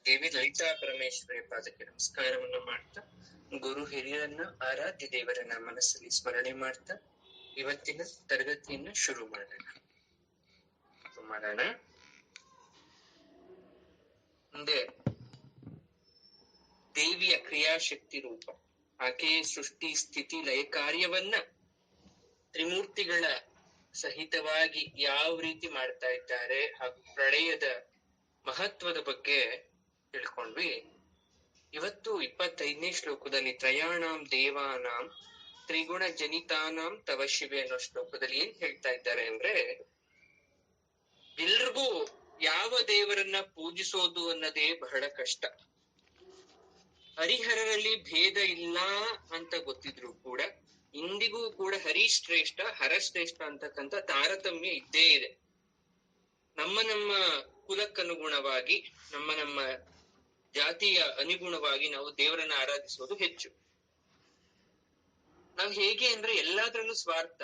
ದೇವಿ ಲಲಿತಾ ಪರಮೇಶ್ವರಿ ಪಾದಕ್ಕೆ ನಮಸ್ಕಾರವನ್ನು ಮಾಡ್ತಾ, ಗುರು ಹಿರಿಯರನ್ನ, ಆರಾಧ್ಯ ದೇವರನ್ನ ಮನಸ್ಸಲ್ಲಿ ಸ್ಮರಣೆ ಮಾಡ್ತಾ ಇವತ್ತಿನ ತರಗತಿಯನ್ನ ಶುರು ಮಾಡೋಣ. ಮುಂದೆ ದೇವಿಯ ಕ್ರಿಯಾಶಕ್ತಿ ರೂಪ, ಆಕೆಯ ಸೃಷ್ಟಿ ಸ್ಥಿತಿ ಲಯ ಕಾರ್ಯವನ್ನ ತ್ರಿಮೂರ್ತಿಗಳ ಸಹಿತವಾಗಿ ಯಾವ ರೀತಿ ಮಾಡ್ತಾ ಇದ್ದಾರೆ ಹಾಗೂ ಪ್ರಳಯದ ಮಹತ್ವದ ಬಗ್ಗೆ ತಿಳ್ಕೊಂಡ್ವಿ. ಇವತ್ತು 25ನೇ ಶ್ಲೋಕದಲ್ಲಿ ತ್ರಯಾಣಾಂ ದೇವಾನಾಂ ತ್ರಿಗುಣ ಜನಿತಾನಾಂ ತವ ಶಿವೆ ಅನ್ನೋ ಶ್ಲೋಕದಲ್ಲಿ ಏನ್ ಹೇಳ್ತಾ ಇದ್ದಾರೆ ಅಂದ್ರೆ, ಎಲ್ರಿಗೂ ಯಾವ ದೇವರನ್ನ ಪೂಜಿಸೋದು ಅನ್ನೋದೇ ಬಹಳ ಕಷ್ಟ. ಹರಿಹರರಲ್ಲಿ ಭೇದ ಇಲ್ಲ ಅಂತ ಗೊತ್ತಿದ್ರು ಕೂಡ ಇಂದಿಗೂ ಕೂಡ ಹರಿಶ್ರೇಷ್ಠ ಹರಶ್ರೇಷ್ಠ ಅಂತಕ್ಕಂಥ ತಾರತಮ್ಯ ಇದ್ದೇ ಇದೆ. ನಮ್ಮ ಕುಲಕ್ಕನುಗುಣವಾಗಿ, ನಮ್ಮ ಜಾತಿಯ ಅನುಗುಣವಾಗಿ ನಾವು ದೇವರನ್ನ ಆರಾಧಿಸೋದು ಹೆಚ್ಚು. ನಾವು ಹೇಗೆ ಅಂದ್ರೆ ಎಲ್ಲಾದ್ರಲ್ಲೂ ಸ್ವಾರ್ಥ,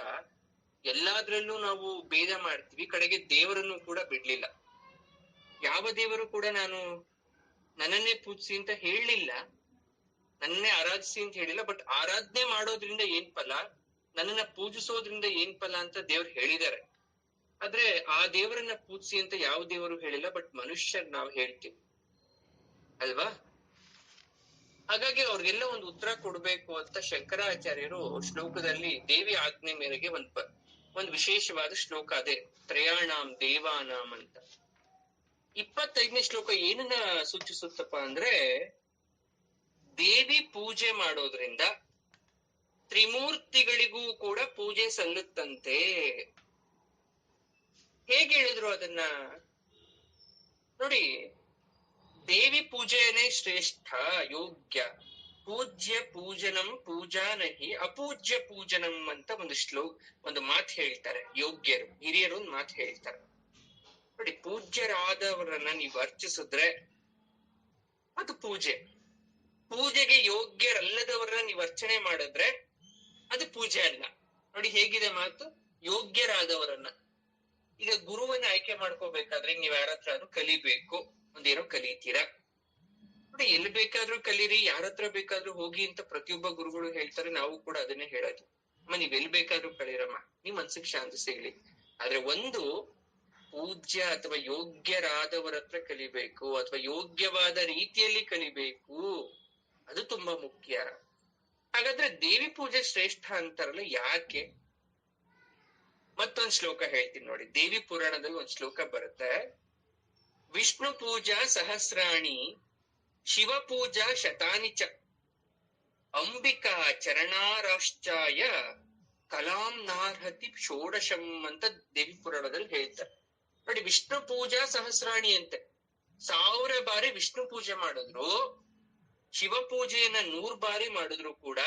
ಎಲ್ಲಾದ್ರಲ್ಲೂ ನಾವು ಭೇದ ಮಾಡ್ತೀವಿ, ಕಡೆಗೆ ದೇವರನ್ನು ಕೂಡ ಬಿಡ್ಲಿಲ್ಲ. ಯಾವ ದೇವರು ಕೂಡ ನಾನು ನನ್ನನ್ನೇ ಪೂಜಿಸಿ ಅಂತ ಹೇಳಲಿಲ್ಲ, ನನ್ನೇ ಆರಾಧಿಸಿ ಅಂತ ಹೇಳಿಲ್ಲ. ಬಟ್ ಆರಾಧನೆ ಮಾಡೋದ್ರಿಂದ ಏನ್ ಫಲ, ನನ್ನನ್ನ ಪೂಜಿಸೋದ್ರಿಂದ ಏನ್ ಫಲ ಅಂತ ದೇವ್ರು ಹೇಳಿದ್ದಾರೆ. ಆದ್ರೆ ಆ ದೇವರನ್ನ ಪೂಜಿಸಿ ಅಂತ ಯಾವ ದೇವರು ಹೇಳಿಲ್ಲ, ಬಟ್ ಮನುಷ್ಯರ್ ನಾವು ಹೇಳ್ತೀವಿ ಅಲ್ವಾ? ಹಾಗಾಗಿ ಅವ್ರಿಗೆಲ್ಲ ಒಂದು ಉತ್ತರ ಕೊಡ್ಬೇಕು ಅಂತ ಶಂಕರಾಚಾರ್ಯರು ಶ್ಲೋಕದಲ್ಲಿ ದೇವಿ ಆಜ್ಞೆ ಮೇರೆಗೆ ಒಂದು ವಿಶೇಷವಾದ ಶ್ಲೋಕ, ಅದೇ ತ್ರಯಾಣಾಂ ದೇವಾನಾಂ ಅಂತ. 25ನೇ ಶ್ಲೋಕ ಏನನ್ನ ಸೂಚಿಸುತ್ತಪ್ಪ ಅಂದ್ರೆ, ದೇವಿ ಪೂಜೆ ಮಾಡೋದ್ರಿಂದ ತ್ರಿಮೂರ್ತಿಗಳಿಗೂ ಕೂಡ ಪೂಜೆ ಸಲ್ಲುತ್ತಂತೆ. ಹೇಗೆ ಹೇಳಿದ್ರು ಅದನ್ನ ನೋಡಿ. ದೇವಿ ಪೂಜೆಯೇ ಶ್ರೇಷ್ಠ, ಯೋಗ್ಯ. ಪೂಜ್ಯ ಪೂಜನಂ ಪೂಜಾ ನಹಿ ಅಪೂಜ್ಯ ಪೂಜನಂ ಅಂತ ಒಂದು ಮಾತು ಹೇಳ್ತಾರೆ ಯೋಗ್ಯರು, ಹಿರಿಯರು ಒಂದು ಮಾತು ಹೇಳ್ತಾರೆ ನೋಡಿ. ಪೂಜ್ಯರಾದವರನ್ನ ನೀವು ಅರ್ಚಿಸಿದ್ರೆ ಅದು ಪೂಜೆ. ಪೂಜೆಗೆ ಯೋಗ್ಯರಲ್ಲದವರನ್ನ ನೀವು ಅರ್ಚನೆ ಮಾಡಿದ್ರೆ ಅದು ಪೂಜೆ ಅಲ್ಲ. ನೋಡಿ ಹೇಗಿದೆ ಮಾತು, ಯೋಗ್ಯರಾದವರನ್ನ. ಈಗ ಗುರುವನ್ನ ಆಯ್ಕೆ ಮಾಡ್ಕೋಬೇಕಾದ್ರೆ ನೀವ್ ಯಾರತ್ರ ಕಲಿಬೇಕು, ಒಂದೇನೋ ಕಲಿತೀರಾ ನೋಡಿ. ಎಲ್ಲಿ ಬೇಕಾದ್ರೂ ಕಲೀರಿ, ಯಾರತ್ರ ಬೇಕಾದ್ರೂ ಹೋಗಿ ಅಂತ ಪ್ರತಿಯೊಬ್ಬ ಗುರುಗಳು ಹೇಳ್ತಾರೆ. ನಾವು ಕೂಡ ಅದನ್ನೇ ಹೇಳೋದು, ಅಮ್ಮ ನೀವ್ ಎಲ್ಲಿ ಬೇಕಾದ್ರೂ ಕಲೀರಮ್ಮ, ನಿಮ್ ಮನ್ಸಿಗೆ ಶಾಂತಿ ಸಿಗ್ಲಿ. ಆದ್ರೆ ಒಂದು ಪೂಜ್ಯ ಅಥವಾ ಯೋಗ್ಯರಾದವರ ಹತ್ರ ಕಲಿಬೇಕು, ಅಥವಾ ಯೋಗ್ಯವಾದ ರೀತಿಯಲ್ಲಿ ಕಲಿಬೇಕು, ಅದು ತುಂಬಾ ಮುಖ್ಯ. ಹಾಗಾದ್ರೆ ದೇವಿ ಪೂಜೆ ಶ್ರೇಷ್ಠ ಅಂತಾರಲ್ಲ, ಯಾಕೆ? ಮತ್ತೊಂದು ಶ್ಲೋಕ ಹೇಳ್ತೀನಿ ನೋಡಿ. ದೇವಿ ಪುರಾಣದಲ್ಲಿ ಒಂದ್ ಶ್ಲೋಕ ಬರುತ್ತೆ, ವಿಷ್ಣು ಪೂಜಾ ಸಹಸ್ರಾಣಿ ಶಿವ ಪೂಜಾ ಶತಾನಿ ಚ ಅಂಬಿಕಾ ಚರಣಾರಾಶ್ಚಾಯ ಕಲಾಂ ನಾರ್ಹತಿ ಷೋಡಶಂ ಅಂತ ದೇವಿ ಪುರಾಣದಲ್ಲಿ ಹೇಳ್ತಾರೆ ನೋಡಿ. ವಿಷ್ಣು ಪೂಜಾ ಸಹಸ್ರಾಣಿ ಅಂತೆ, 1000 ಬಾರಿ ವಿಷ್ಣು ಪೂಜೆ ಮಾಡಿದ್ರು, ಶಿವ ಪೂಜೆಯನ್ನ 100 ಬಾರಿ ಮಾಡಿದ್ರು ಕೂಡ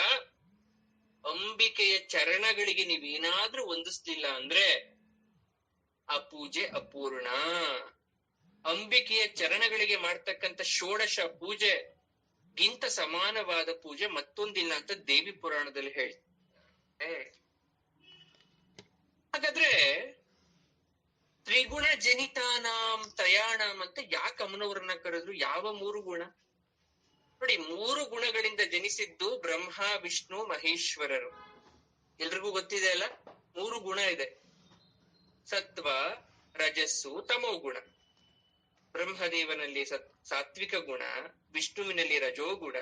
ಅಂಬಿಕೆಯ ಚರಣಗಳಿಗೆ ನೀವೇನಾದ್ರೂ ಹೊಂದಿಸ್ಲಿಲ್ಲ ಅಂದ್ರೆ ಆ ಪೂಜೆ ಅಪೂರ್ಣ. ಅಂಬಿಕೆಯ ಚರಣಗಳಿಗೆ ಮಾಡ್ತಕ್ಕಂಥ ಷೋಡಶ ಪೂಜೆಗಿಂತ ಸಮಾನವಾದ ಪೂಜೆ ಮತ್ತೊಂದಿಲ್ಲ ಅಂತ ದೇವಿ ಪುರಾಣದಲ್ಲಿ ಹೇಳ್ತಾರೆ. ಹಾಗಾದ್ರೆ ತ್ರಿಗುಣ ಜನಿತಾನಾಂ ತ್ರಯಾಣಾಂ ಅಂತ ಯಾಕೆ ಅಮ್ಮನವ್ರನ್ನ ಕರೆದ್ರು? ಯಾವ 3 ಗುಣ ನೋಡಿ? 3 ಗುಣಗಳಿಂದ ಜನಿಸಿದ್ದು ಬ್ರಹ್ಮ ವಿಷ್ಣು ಮಹೇಶ್ವರರು. ಎಲ್ರಿಗೂ ಗೊತ್ತಿದೆ ಅಲ್ಲ, 3 ಗುಣ ಇದೆ, ಸತ್ವ ರಜಸ್ಸು ತಮೋ ಗುಣ. ಬ್ರಹ್ಮದೇವನಲ್ಲಿ ಸಾತ್ವಿಕ ಗುಣ, ವಿಷ್ಣುವಿನಲ್ಲಿ ರಜೋಗುಣ,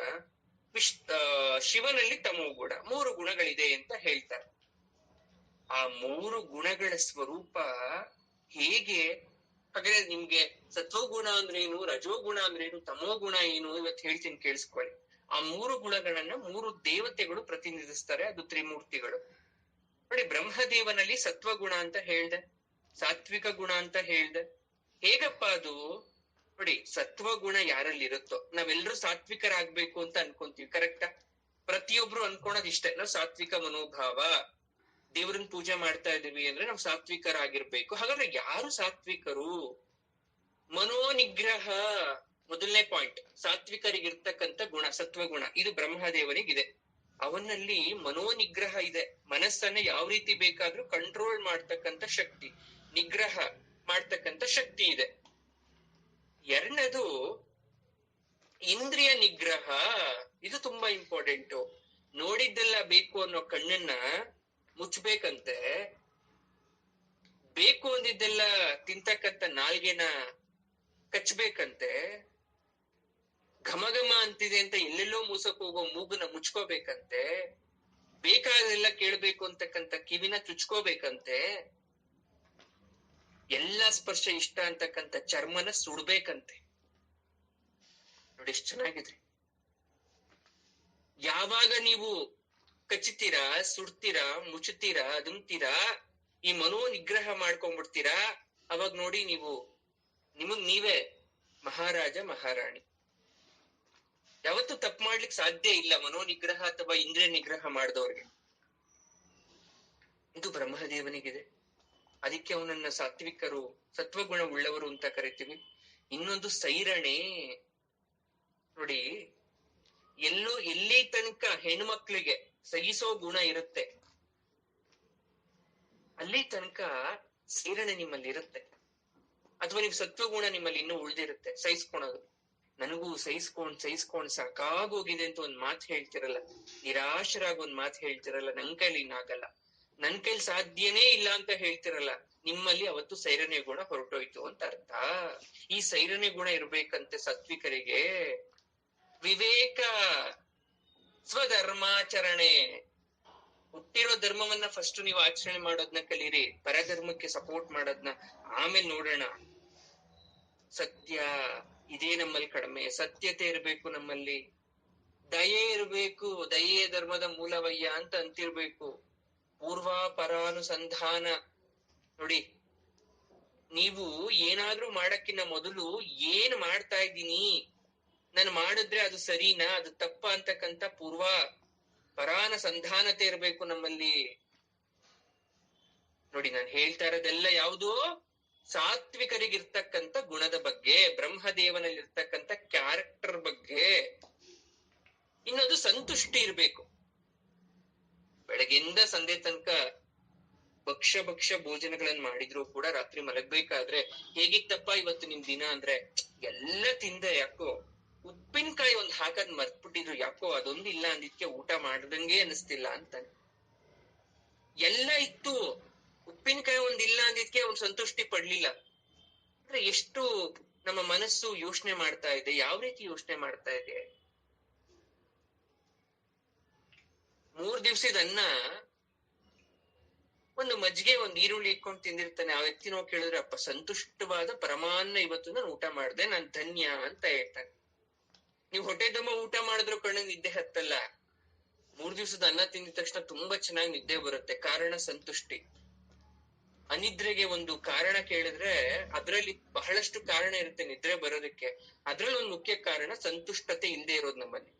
ಶಿವನಲ್ಲಿ ತಮೋ ಗುಣ. 3 ಗುಣಗಳಿದೆ ಅಂತ ಹೇಳ್ತಾರೆ. ಆ 3 ಗುಣಗಳ ಸ್ವರೂಪ ಹೇಗೆ? ಹಾಗಾದ್ರೆ ನಿಮ್ಗೆ ಸತ್ವಗುಣ ಅಂದ್ರೇನು, ರಜೋಗುಣ ಅಂದ್ರೇನು, ತಮೋ ಗುಣ ಏನು ಇವತ್ತು ಹೇಳ್ತೀನಿ, ಕೇಳಿಸ್ಕೊಳ್ಳಿ. ಆ 3 ಗುಣಗಳನ್ನ 3 ದೇವತೆಗಳು ಪ್ರತಿನಿಧಿಸ್ತಾರೆ, ಅದು ತ್ರಿಮೂರ್ತಿಗಳು ನೋಡಿ. ಬ್ರಹ್ಮದೇವನಲ್ಲಿ ಸತ್ವಗುಣ ಅಂತ ಹೇಳ್ದೆ, ಸಾತ್ವಿಕ ಗುಣ ಅಂತ ಹೇಳ್ದೆ. ಹೇಗಪ್ಪ ಅದು ನೋಡಿ? ಸತ್ವಗುಣ ಯಾರಲ್ಲಿ ಇರುತ್ತೋ, ನಾವೆಲ್ಲರೂ ಸಾತ್ವಿಕರಾಗ್ಬೇಕು ಅಂತ ಅನ್ಕೊಂತೀವಿ, ಕರೆಕ್ಟಾ? ಪ್ರತಿಯೊಬ್ರು ಅನ್ಕೊಳೋದ್ ಇಷ್ಟೇ, ನಾವು ಸಾತ್ವಿಕ ಮನೋಭಾವ, ದೇವ್ರನ್ ಪೂಜೆ ಮಾಡ್ತಾ ಇದೀವಿ ಅಂದ್ರೆ ನಾವು ಸಾತ್ವಿಕರಾಗಿರ್ಬೇಕು. ಹಾಗಾದ್ರೆ ಯಾರು ಸಾತ್ವಿಕರು? ಮನೋನಿಗ್ರಹ ಮೊದಲನೇ ಪಾಯಿಂಟ್. ಸಾತ್ವಿಕರಿಗಿರ್ತಕ್ಕಂಥ ಗುಣ ಸತ್ವಗುಣ, ಇದು ಬ್ರಹ್ಮದೇವನಿಗಿದೆ. ಅವನಲ್ಲಿ ಮನೋನಿಗ್ರಹ ಇದೆ, ಮನಸ್ಸನ್ನ ಯಾವ ರೀತಿ ಬೇಕಾದ್ರೂ ಕಂಟ್ರೋಲ್ ಮಾಡ್ತಕ್ಕಂಥ ಶಕ್ತಿ, ನಿಗ್ರಹ ಮಾಡ್ತಕ್ಕಂಥ ಶಕ್ತಿ ಇದೆ. ಎರಡನೇದು ಇಂದ್ರಿಯ ನಿಗ್ರಹ ಇದು ತುಂಬಾ ಇಂಪಾರ್ಟೆಂಟು. ನೋಡಿದ್ದೆಲ್ಲ ಬೇಕು ಅನ್ನೋ ಕಣ್ಣನ್ನ ಮುಚ್ಚಬೇಕಂತೆ, ಬೇಕು ಅಂದಿದ್ದೆಲ್ಲ ತಿಂತಕ್ಕಂತ ನಾಲ್ಗೆನ ಕಚ್ಬೇಕಂತೆ, ಘಮ ಘಮ ಅಂತಿದೆ ಅಂತ ಎಲ್ಲೆಲ್ಲೋ ಮೂಸಕ್ ಹೋಗೋ ಮೂಗನ್ನ ಮುಚ್ಕೋಬೇಕಂತೆ, ಬೇಕಾದೆಲ್ಲ ಕೇಳ್ಬೇಕು ಅಂತಕ್ಕಂತ ಕಿವಿನ ಚುಚ್ಕೋಬೇಕಂತೆ, ಎಲ್ಲಾ ಸ್ಪರ್ಶ ಇಷ್ಟ ಅಂತಕ್ಕಂತ ಚರ್ಮನ ಸುಡ್ಬೇಕಂತೆ. ನೋಡಿ ಎಷ್ಟು ಚೆನ್ನಾಗಿದೆ. ಯಾವಾಗ ನೀವು ಕಚ್ಚುತ್ತೀರಾ, ಸುಡ್ತೀರಾ, ಮುಚ್ಚುತ್ತೀರಾ, ಅದುಮ್ತೀರಾ, ಈ ಮನೋ ನಿಗ್ರಹ ಮಾಡ್ಕೊಂಡ್ಬಿಡ್ತೀರಾ, ಅವಾಗ ನೋಡಿ ನೀವು ನಿಮಗ್ ನೀವೇ ಮಹಾರಾಜ ಮಹಾರಾಣಿ. ಯಾವತ್ತೂ ತಪ್ಪು ಮಾಡ್ಲಿಕ್ಕೆ ಸಾಧ್ಯ ಇಲ್ಲ ಮನೋ ನಿಗ್ರಹ ಅಥವಾ ಇಂದ್ರಿಯ ನಿಗ್ರಹ ಮಾಡಿದವ್ರಿಗೆ. ಇದು ಬ್ರಹ್ಮದೇವನಿಗಿದೆ. ಅದಕ್ಕೆ ಅವನನ್ನ ಸಾತ್ವಿಕರು, ಸತ್ವಗುಣ ಉಳ್ಳವರು ಅಂತ ಕರಿತೀವಿ. ಇನ್ನೊಂದು ಸೈರಣೆ. ನೋಡಿ, ಎಲ್ಲಿ ತನಕ ಹೆಣ್ಮಕ್ಳಿಗೆ ಸಹಿಸೋ ಗುಣ ಇರುತ್ತೆ, ಅಲ್ಲಿ ತನಕ ಸೈರಣೆ ನಿಮ್ಮಲ್ಲಿ ಇರುತ್ತೆ. ಅಥವಾ ನೀವು ಸತ್ವಗುಣ ನಿಮ್ಮಲ್ಲಿ ಇನ್ನೂ ಉಳ್ದಿರುತ್ತೆ, ಸಹಿಸ್ಕೊಳೋದು. ನನಗೂ ಸಹಿಸ್ಕೊಂಡ್ ಸಾಕಾಗೋಗಿದೆ ಅಂತ ಒಂದ್ ಮಾತು ಹೇಳ್ತಿರಲ್ಲ, ನಿರಾಶರಾಗ ಒಂದ್ ಮಾತು ಹೇಳ್ತಿರಲ್ಲ, ನನ್ ಕೈಲಿ ಇನ್ನಾಗಲ್ಲ, ನನ್ ಕೈಲಿ ಸಾಧ್ಯನೇ ಇಲ್ಲ ಅಂತ ಹೇಳ್ತಿರಲ್ಲ, ನಿಮ್ಮಲ್ಲಿ ಅವತ್ತು ಸೈರನ್ಯ ಗುಣ ಹೊರಟೋಯ್ತು ಅಂತ ಅರ್ಥ. ಈ ಸೈರನ್ಯ ಗುಣ ಇರ್ಬೇಕಂತೆ ಸಾತ್ವಿಕರಿಗೆ. ವಿವೇಕ, ಸ್ವಧರ್ಮಾಚರಣೆ. ಹುಟ್ಟಿರೋ ಧರ್ಮವನ್ನ ಫಸ್ಟ್ ನೀವು ಆಚರಣೆ ಮಾಡೋದನ್ನ ಕಲೀರಿ, ಪರಧರ್ಮಕ್ಕೆ ಸಪೋರ್ಟ್ ಮಾಡೋದನ್ನ ಆಮೇಲೆ ನೋಡೋಣ. ಸತ್ಯ, ಇದೇ ನಮ್ಮಲ್ಲಿ ಕಡಿಮೆ. ಸತ್ಯತೆ ಇರ್ಬೇಕು ನಮ್ಮಲ್ಲಿ, ದಯೆ ಇರ್ಬೇಕು. ದಯೆ ಧರ್ಮದ ಮೂಲವಯ್ಯ ಅಂತ ಅಂತಿರ್ಬೇಕು. ಪೂರ್ವಾಪರಾನುಸಂಧಾನ. ನೋಡಿ, ನೀವು ಏನಾದ್ರೂ ಮಾಡಕ್ಕಿನ್ನ ಮೊದಲು ಏನ್ ಮಾಡ್ತಾ ಇದ್ದೀನಿ, ನಾನು ಮಾಡಿದ್ರೆ ಅದು ಸರಿನಾ, ಅದು ತಪ್ಪ ಅಂತಕ್ಕಂತ ಪರಾನುಸಂಧಾನತೆ ಇರ್ಬೇಕು ನಮ್ಮಲ್ಲಿ. ನೋಡಿ, ನಾನು ಹೇಳ್ತಾ ಇರೋದೆಲ್ಲ ಯಾವುದು ಸಾತ್ವಿಕರಿಗಿರ್ತಕ್ಕಂಥ ಗುಣದ ಬಗ್ಗೆ, ಬ್ರಹ್ಮದೇವನಲ್ಲಿರ್ತಕ್ಕಂಥ ಕ್ಯಾರೆಕ್ಟರ್ ಬಗ್ಗೆ. ಇನ್ನೊಂದು ಸಂತುಷ್ಟಿ ಇರ್ಬೇಕು. ಬೆಳಗಿಂದ ಸಂಧೆ ತನಕ ಭಕ್ಷ ಭೋಜನಗಳನ್ನ ಮಾಡಿದ್ರು ಕೂಡ ರಾತ್ರಿ ಮಲಗ್ಬೇಕಾದ್ರೆ ಹೇಗಿತ್ತಪ್ಪ ಇವತ್ತು ನಿಮ್ ದಿನ ಅಂದ್ರೆ, ಎಲ್ಲ ತಿಂದೆ, ಯಾಕೋ ಉಪ್ಪಿನಕಾಯಿ ಒಂದ್ ಹಾಕದ್ ಮರ್ತ್ಬಿಟ್ಟಿದ್ರು, ಯಾಕೋ ಅದೊಂದು ಇಲ್ಲ ಅಂದಿದ್ಕೆ ಊಟ ಮಾಡ್ದಂಗೆ ಅನಿಸ್ತಿಲ್ಲ ಅಂತಾನೆ. ಎಲ್ಲ ಇತ್ತು, ಉಪ್ಪಿನಕಾಯಿ ಒಂದಿಲ್ಲ ಅಂದಿದ್ಕೆ ಅವ್ನು ಸಂತುಷ್ಟಿ ಪಡ್ಲಿಲ್ಲ ಅಂದ್ರೆ ಎಷ್ಟು ನಮ್ಮ ಮನಸ್ಸು ಯೋಚನೆ ಮಾಡ್ತಾ ಇದೆ, ಯಾವ ರೀತಿ ಯೋಚನೆ ಮಾಡ್ತಾ ಇದೆ. 3 ದಿವ್ಸದ ಅನ್ನ ಒಂದು ಮಜ್ಜಿಗೆ ಒಂದ್ ಈರುಳ್ಳಿ ಇಟ್ಕೊಂಡು ತಿಂದಿರ್ತಾನೆ. ಆ ವ್ಯಕ್ತಿ ನಾವು ಕೇಳಿದ್ರೆ, ಅಪ್ಪ ಸಂತುಷ್ಟವಾದ ಪರಮಾನ್ನ ಇವತ್ತು ನಾನು ಊಟ ಮಾಡ್ದೆ, ನಾನ್ ಧನ್ಯ ಅಂತ ಹೇಳ್ತಾನೆ. ನೀವು ಹೊಟ್ಟೆ ತುಂಬ ಊಟ ಮಾಡಿದ್ರು ಕಣ್ಣಿಗೆ ನಿದ್ದೆ ಹತ್ತಲ್ಲ. 3 ದಿವ್ಸದ ಅನ್ನ ತಿಂದಿದ ತಕ್ಷಣ ತುಂಬಾ ಚೆನ್ನಾಗಿ ನಿದ್ದೆ ಬರುತ್ತೆ. ಕಾರಣ ಸಂತುಷ್ಟಿ. ಅನಿದ್ರೆಗೆ ಒಂದು ಕಾರಣ ಕೇಳಿದ್ರೆ ಅದ್ರಲ್ಲಿ ಬಹಳಷ್ಟು ಕಾರಣ ಇರುತ್ತೆ ನಿದ್ರೆ ಬರೋದಕ್ಕೆ. ಅದ್ರಲ್ಲಿ ಒಂದು ಮುಖ್ಯ ಕಾರಣ ಸಂತುಷ್ಟತೆ ಇಲ್ಲದೆ ಇರೋದು ನಮ್ಮಲ್ಲಿ.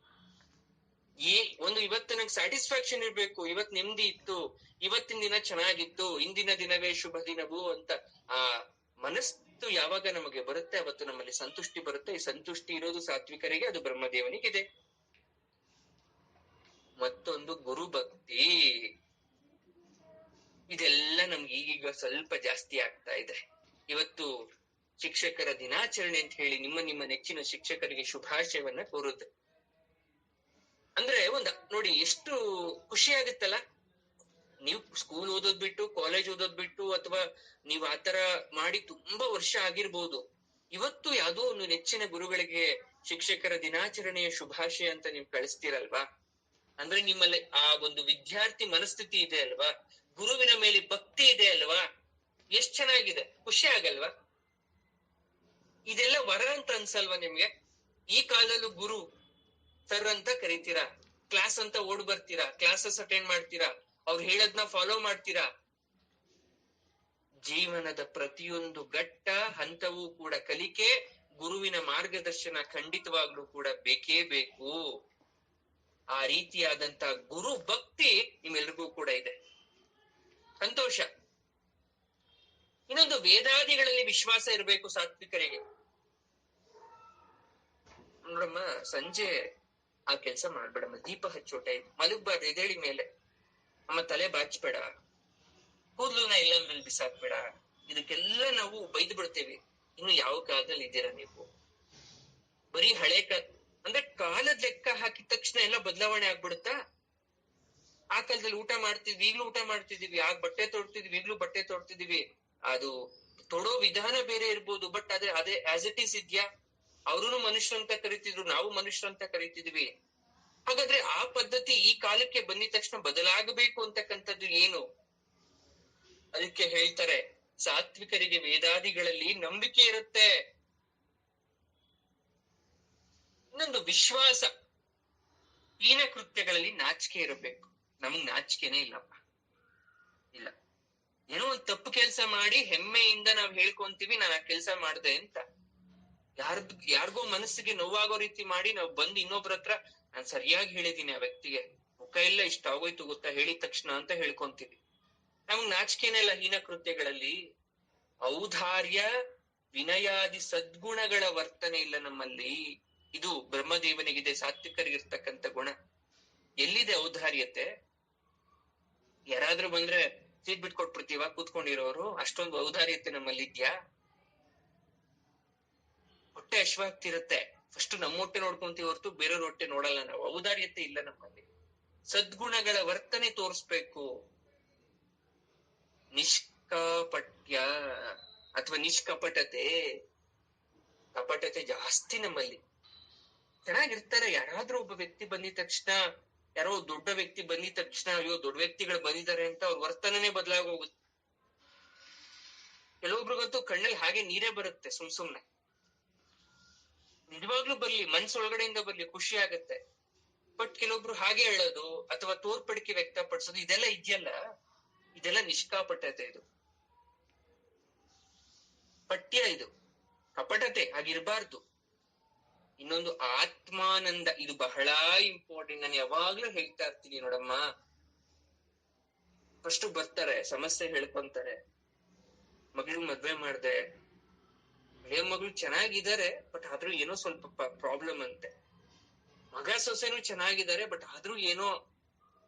ಇವತ್ತು ನಂಗೆ ಸ್ಯಾಟಿಸ್ಫ್ಯಾಕ್ಷನ್ ಇರ್ಬೇಕು, ಇವತ್ ನೆಮ್ಮದಿ ಇತ್ತು, ಇವತ್ತಿನ ದಿನ ಚೆನ್ನಾಗಿತ್ತು, ಇಂದಿನ ದಿನವೇ ಶುಭ ದಿನವು ಅಂತ ಆ ಮನಸ್ಸು ಯಾವಾಗ ನಮಗೆ ಬರುತ್ತೆ ಅವತ್ತು ನಮ್ಮಲ್ಲಿ ಸಂತುಷ್ಟಿ ಬರುತ್ತೆ. ಈ ಸಂತುಷ್ಟಿ ಇರೋದು ಸಾತ್ವಿಕರಿಗೆ, ಅದು ಬ್ರಹ್ಮದೇವನಿಗಿದೆ. ಮತ್ತೊಂದು ಗುರು ಭಕ್ತಿ. ಇದೆಲ್ಲ ನಮ್ಗೆ ಈಗೀಗ ಸ್ವಲ್ಪ ಜಾಸ್ತಿ ಆಗ್ತಾ ಇದೆ. ಇವತ್ತು ಶಿಕ್ಷಕರ ದಿನಾಚರಣೆ ಅಂತ ಹೇಳಿ ನಿಮ್ಮ ನೆಚ್ಚಿನ ಶಿಕ್ಷಕರಿಗೆ ಶುಭಾಶಯವನ್ನ ಕೋರುದು ಅಂದ್ರೆ ನೋಡಿ ಎಷ್ಟು ಖುಷಿ ಆಗುತ್ತಲ್ಲ. ನೀವು ಸ್ಕೂಲ್ ಓದೋದ್ ಬಿಟ್ಟು, ಕಾಲೇಜ್ ಓದೋದ್ ಬಿಟ್ಟು, ಅಥವಾ ನೀವು ಆತರ ಮಾಡಿ ತುಂಬಾ ವರ್ಷ ಆಗಿರ್ಬೋದು, ಇವತ್ತು ಯಾವ್ದೋ ಒಂದು ನೆಚ್ಚಿನ ಗುರುಗಳಿಗೆ ಶಿಕ್ಷಕರ ದಿನಾಚರಣೆಯ ಶುಭಾಶಯ ಅಂತ ನೀವು ಕಳಿಸ್ತೀರಲ್ವಾ, ಅಂದ್ರೆ ನಿಮ್ಮಲ್ಲಿ ಆ ಒಂದು ವಿದ್ಯಾರ್ಥಿ ಮನಸ್ಥಿತಿ ಇದೆ ಅಲ್ವಾ, ಗುರುವಿನ ಮೇಲೆ ಭಕ್ತಿ ಇದೆ ಅಲ್ವಾ, ಎಷ್ಟ್ ಚೆನ್ನಾಗಿದೆ, ಖುಷಿ ಆಗಲ್ವಾ? ಇದೆಲ್ಲ ವರ ಅಂತ ಅನ್ಸಲ್ವಾ ನಿಮ್ಗೆ? ಈ ಕಾಲದಲ್ಲೂ ಗುರು ಸರ್ ಅಂತ ಕರಿತೀರಾ, ಕ್ಲಾಸ್ ಅಂತ ಓಡ್ ಬರ್ತೀರಾ, ಕ್ಲಾಸಸ್ ಅಟೆಂಡ್ ಮಾಡ್ತೀರಾ, ಅವ್ರು ಹೇಳದ್ನ ಫಾಲೋ ಮಾಡ್ತೀರಾ. ಜೀವನದ ಪ್ರತಿಯೊಂದು ಘಟ್ಟ ಹಂತವೂ ಕೂಡ ಕಲಿಕೆ, ಗುರುವಿನ ಮಾರ್ಗದರ್ಶನ ಖಂಡಿತವಾಗ್ಲೂ ಕೂಡ ಬೇಕೇ ಬೇಕು. ಆ ರೀತಿಯಾದಂತ ಗುರು ಭಕ್ತಿ ನಿಮ್ಮೆಲ್ರಿಗೂ ಕೂಡ ಇದೆ, ಸಂತೋಷ. ಇನ್ನೊಂದು ವೇದಾದಿಗಳಲ್ಲಿ ವಿಶ್ವಾಸ ಇರಬೇಕು ಸಾತ್ವಿಕರಿಗೆ. ನೋಡಮ್ಮ, ಸಂಜೆ ಆ ಕೆಲ್ಸ ಮಾಡ್ಬೇಡಮ್ಮ, ದೀಪ ಹಚ್ಚೋಟ ಮಲಗ್ಬಾರ್ದು, ಎದೇಳಿ ಮೇಲೆ ಅಮ್ಮ ತಲೆ ಬಾಚ್ಬೇಡ, ಕೂದ್ಲುನ ಇಲ್ಲಂದ್ರಲ್ಲಿ ಬಿಸಾಕ್ಬೇಡ. ಇದಕ್ಕೆಲ್ಲ ನಾವು ಬೈದು ಬಿಡ್ತೇವೆ. ಇನ್ನು ಯಾವ ಕಾಲದಲ್ಲಿ ಇದ್ದೀರಾ ನೀವು? ಬರೀ ಹಳೆ ಅಂದ್ರೆ ಕಾಲದ ಲೆಕ್ಕ ಹಾಕಿದ ತಕ್ಷಣ ಎಲ್ಲ ಬದಲಾವಣೆ ಆಗ್ಬಿಡುತ್ತಾ? ಆ ಕಾಲದಲ್ಲಿ ಊಟ ಮಾಡ್ತಿದ್ವಿ, ಈಗ್ಲೂ ಊಟ ಮಾಡ್ತಿದೀವಿ, ಆಗ ಬಟ್ಟೆ ತೊಡ್ತಿದ್ವಿ, ಈಗ್ಲೂ ಬಟ್ಟೆ ತೊಡ್ತಿದೀವಿ. ಅದು ತೊಡೋ ವಿಧಾನ ಬೇರೆ ಇರ್ಬೋದು, ಬಟ್ ಅದೇ ಆಸ್ ಇಟ್ ಈಸ್ ಇದ್ಯಾ? ಅವ್ರು ಮನುಷ್ಯರಂತ ಕರಿತಿದ್ರು, ನಾವು ಮನುಷ್ಯರಂತ ಕರಿತಿದ್ವಿ. ಹಾಗಾದ್ರೆ ಆ ಪದ್ಧತಿ ಈ ಕಾಲಕ್ಕೆ ಬಂದಿದ ತಕ್ಷಣ ಬದಲಾಗಬೇಕು ಅಂತಕ್ಕಂಥದ್ದು ಏನು? ಅದಕ್ಕೆ ಹೇಳ್ತಾರೆ, ಸಾತ್ವಿಕರಿಗೆ ವೇದಾದಿಗಳಲ್ಲಿ ನಂಬಿಕೆ ಇರುತ್ತೆ. ಇನ್ನೊಂದು ವಿಶ್ವಾಸ. ಹೀನ ಕೃತ್ಯಗಳಲ್ಲಿ ನಾಚಿಕೆ ಇರಬೇಕು. ನಮಗ್ ನಾಚಿಕೆನೇ ಇಲ್ಲಪ್ಪ, ಇಲ್ಲ. ಏನೋ ಒಂದ್ ತಪ್ಪು ಕೆಲ್ಸ ಮಾಡಿ ಹೆಮ್ಮೆಯಿಂದ ನಾವ್ ಹೇಳ್ಕೊಂತೀವಿ, ನಾನು ಆ ಕೆಲ್ಸ ಮಾಡ್ದೆ ಅಂತ. ಯಾರಿಗೋ ಮನಸ್ಸಿಗೆ ನೋವಾಗೋ ರೀತಿ ಮಾಡಿ ನಾವ್ ಬಂದು ಇನ್ನೊಬ್ರ ಹತ್ರ ನಾನ್ ಸರಿಯಾಗಿ ಹೇಳಿದೀನಿ, ಆ ವ್ಯಕ್ತಿಗೆ ಮುಖ ಎಲ್ಲ ಇಷ್ಟ ಆಗೋಯ್ತು ಗೊತ್ತಾ ಹೇಳಿದ ತಕ್ಷಣ ಅಂತ ಹೇಳ್ಕೊಂತೀವಿ. ನಮಗ್ ನಾಚಿಕೆನೇ ಇಲ್ಲ ಹೀನ ಕೃತ್ಯಗಳಲ್ಲಿ. ಔದಾರ್ಯ ವಿನಯಾದಿ ಸದ್ಗುಣಗಳ ವರ್ತನೆ ಇಲ್ಲ ನಮ್ಮಲ್ಲಿ. ಇದು ಬ್ರಹ್ಮದೇವನಿಗಿದೆ, ಸಾತ್ವಿಕರಿಗಿರ್ತಕ್ಕಂಥ ಗುಣ. ಎಲ್ಲಿದೆ ಔದಾರ್ಯತೆ? ಯಾರಾದ್ರೂ ಬಂದ್ರೆ ಸೀಟ್ ಬಿಟ್ ಕೊಟ್ಬಿಡ್ತೀವ ಕೂತ್ಕೊಂಡಿರೋರು? ಅಷ್ಟೊಂದು ಔದಾರ್ಯತೆ ನಮ್ಮಲ್ಲಿ ಇದ್ಯಾ? ಹೊಟ್ಟೆ ಹಶ್ವಾಗ್ತಿರುತ್ತೆ, ಫಸ್ಟ್ ನಮ್ಮ ಹೊಟ್ಟೆ ನೋಡ್ಕೊಂತೀವಿ ಹೊರತು ಬೇರೆಯವ್ರ ಹೊಟ್ಟೆ ನೋಡಲ್ಲ ನಾವು. ಔದಾರ್ಯತೆ ಇಲ್ಲ ನಮ್ಮಲ್ಲಿ. ಸದ್ಗುಣಗಳ ವರ್ತನೆ ತೋರಿಸ್ಬೇಕು. ನಿಷ್ಕಾಪಟ್ಯ ಅಥವಾ ನಿಷ್ಕಪಟತೆ, ಕಪಟತೆ ಜಾಸ್ತಿ ನಮ್ಮಲ್ಲಿ. ಚೆನ್ನಾಗಿರ್ತಾರೆ, ಯಾರಾದ್ರೂ ಒಬ್ಬ ವ್ಯಕ್ತಿ ಬಂದಿದ ತಕ್ಷಣ, ಯಾರೋ ದೊಡ್ಡ ವ್ಯಕ್ತಿ ಬಂದಿದ ತಕ್ಷಣ ಅಯ್ಯೋ ದೊಡ್ಡ ವ್ಯಕ್ತಿಗಳು ಬಂದಿದ್ದಾರೆ ಅಂತ ಅವ್ರ ವರ್ತನೆ ಬದಲಾಗಿ ಹೋಗುತ್ತೆ. ಕೆಲವೊಬ್ರಿಗಂತೂ ಕಣ್ಣಲ್ಲಿ ಹಾಗೆ ನೀರೇ ಬರುತ್ತೆ ಸುಮ್ನೆ. ನಿಜವಾಗ್ಲೂ ಬರ್ಲಿ, ಮನ್ಸೊಳಗಡೆಯಿಂದ ಬರ್ಲಿ, ಖುಷಿ ಆಗತ್ತೆ. ಬಟ್ ಕೆಲವೊಬ್ರು ಹಾಗೆ ಹೇಳೋದು ಅಥವಾ ತೋರ್ಪಡಿಕೆ ವ್ಯಕ್ತಪಡಿಸೋದು, ಇದೆಲ್ಲ ಇದೆಯಲ್ಲ, ಇದೆಲ್ಲ ನಿಷ್ಕಾಪಟತೆ. ಇದು ಪಠ್ಯ, ಇದು ಕಪಟತೆ, ಹಾಗಿರ್ಬಾರ್ದು. ಇನ್ನೊಂದು ಆತ್ಮಾನಂದ, ಇದು ಬಹಳ ಇಂಪಾರ್ಟೆಂಟ್. ನಾನು ಯಾವಾಗ್ಲೂ ಹೇಳ್ತಾ ಇರ್ತೀನಿ ನೋಡಮ್ಮ. ಫಸ್ಟ್ ಬರ್ತಾರೆ, ಸಮಸ್ಯೆ ಹೇಳ್ಕೊಂತಾರೆ. ಮಗಳು ಮದ್ವೆ ಮಾಡ್ದೆ, ಹಳೆ ಮಗಳು ಚೆನ್ನಾಗಿದ್ದಾರೆ, ಬಟ್ ಆದ್ರೂ ಏನೋ ಸ್ವಲ್ಪ ಪ್ರಾಬ್ಲಮ್ ಅಂತೆ. ಮಗ ಸೊಸೆನೂ ಚೆನ್ನಾಗಿದ್ದಾರೆ, ಬಟ್ ಆದ್ರೂ ಏನೋ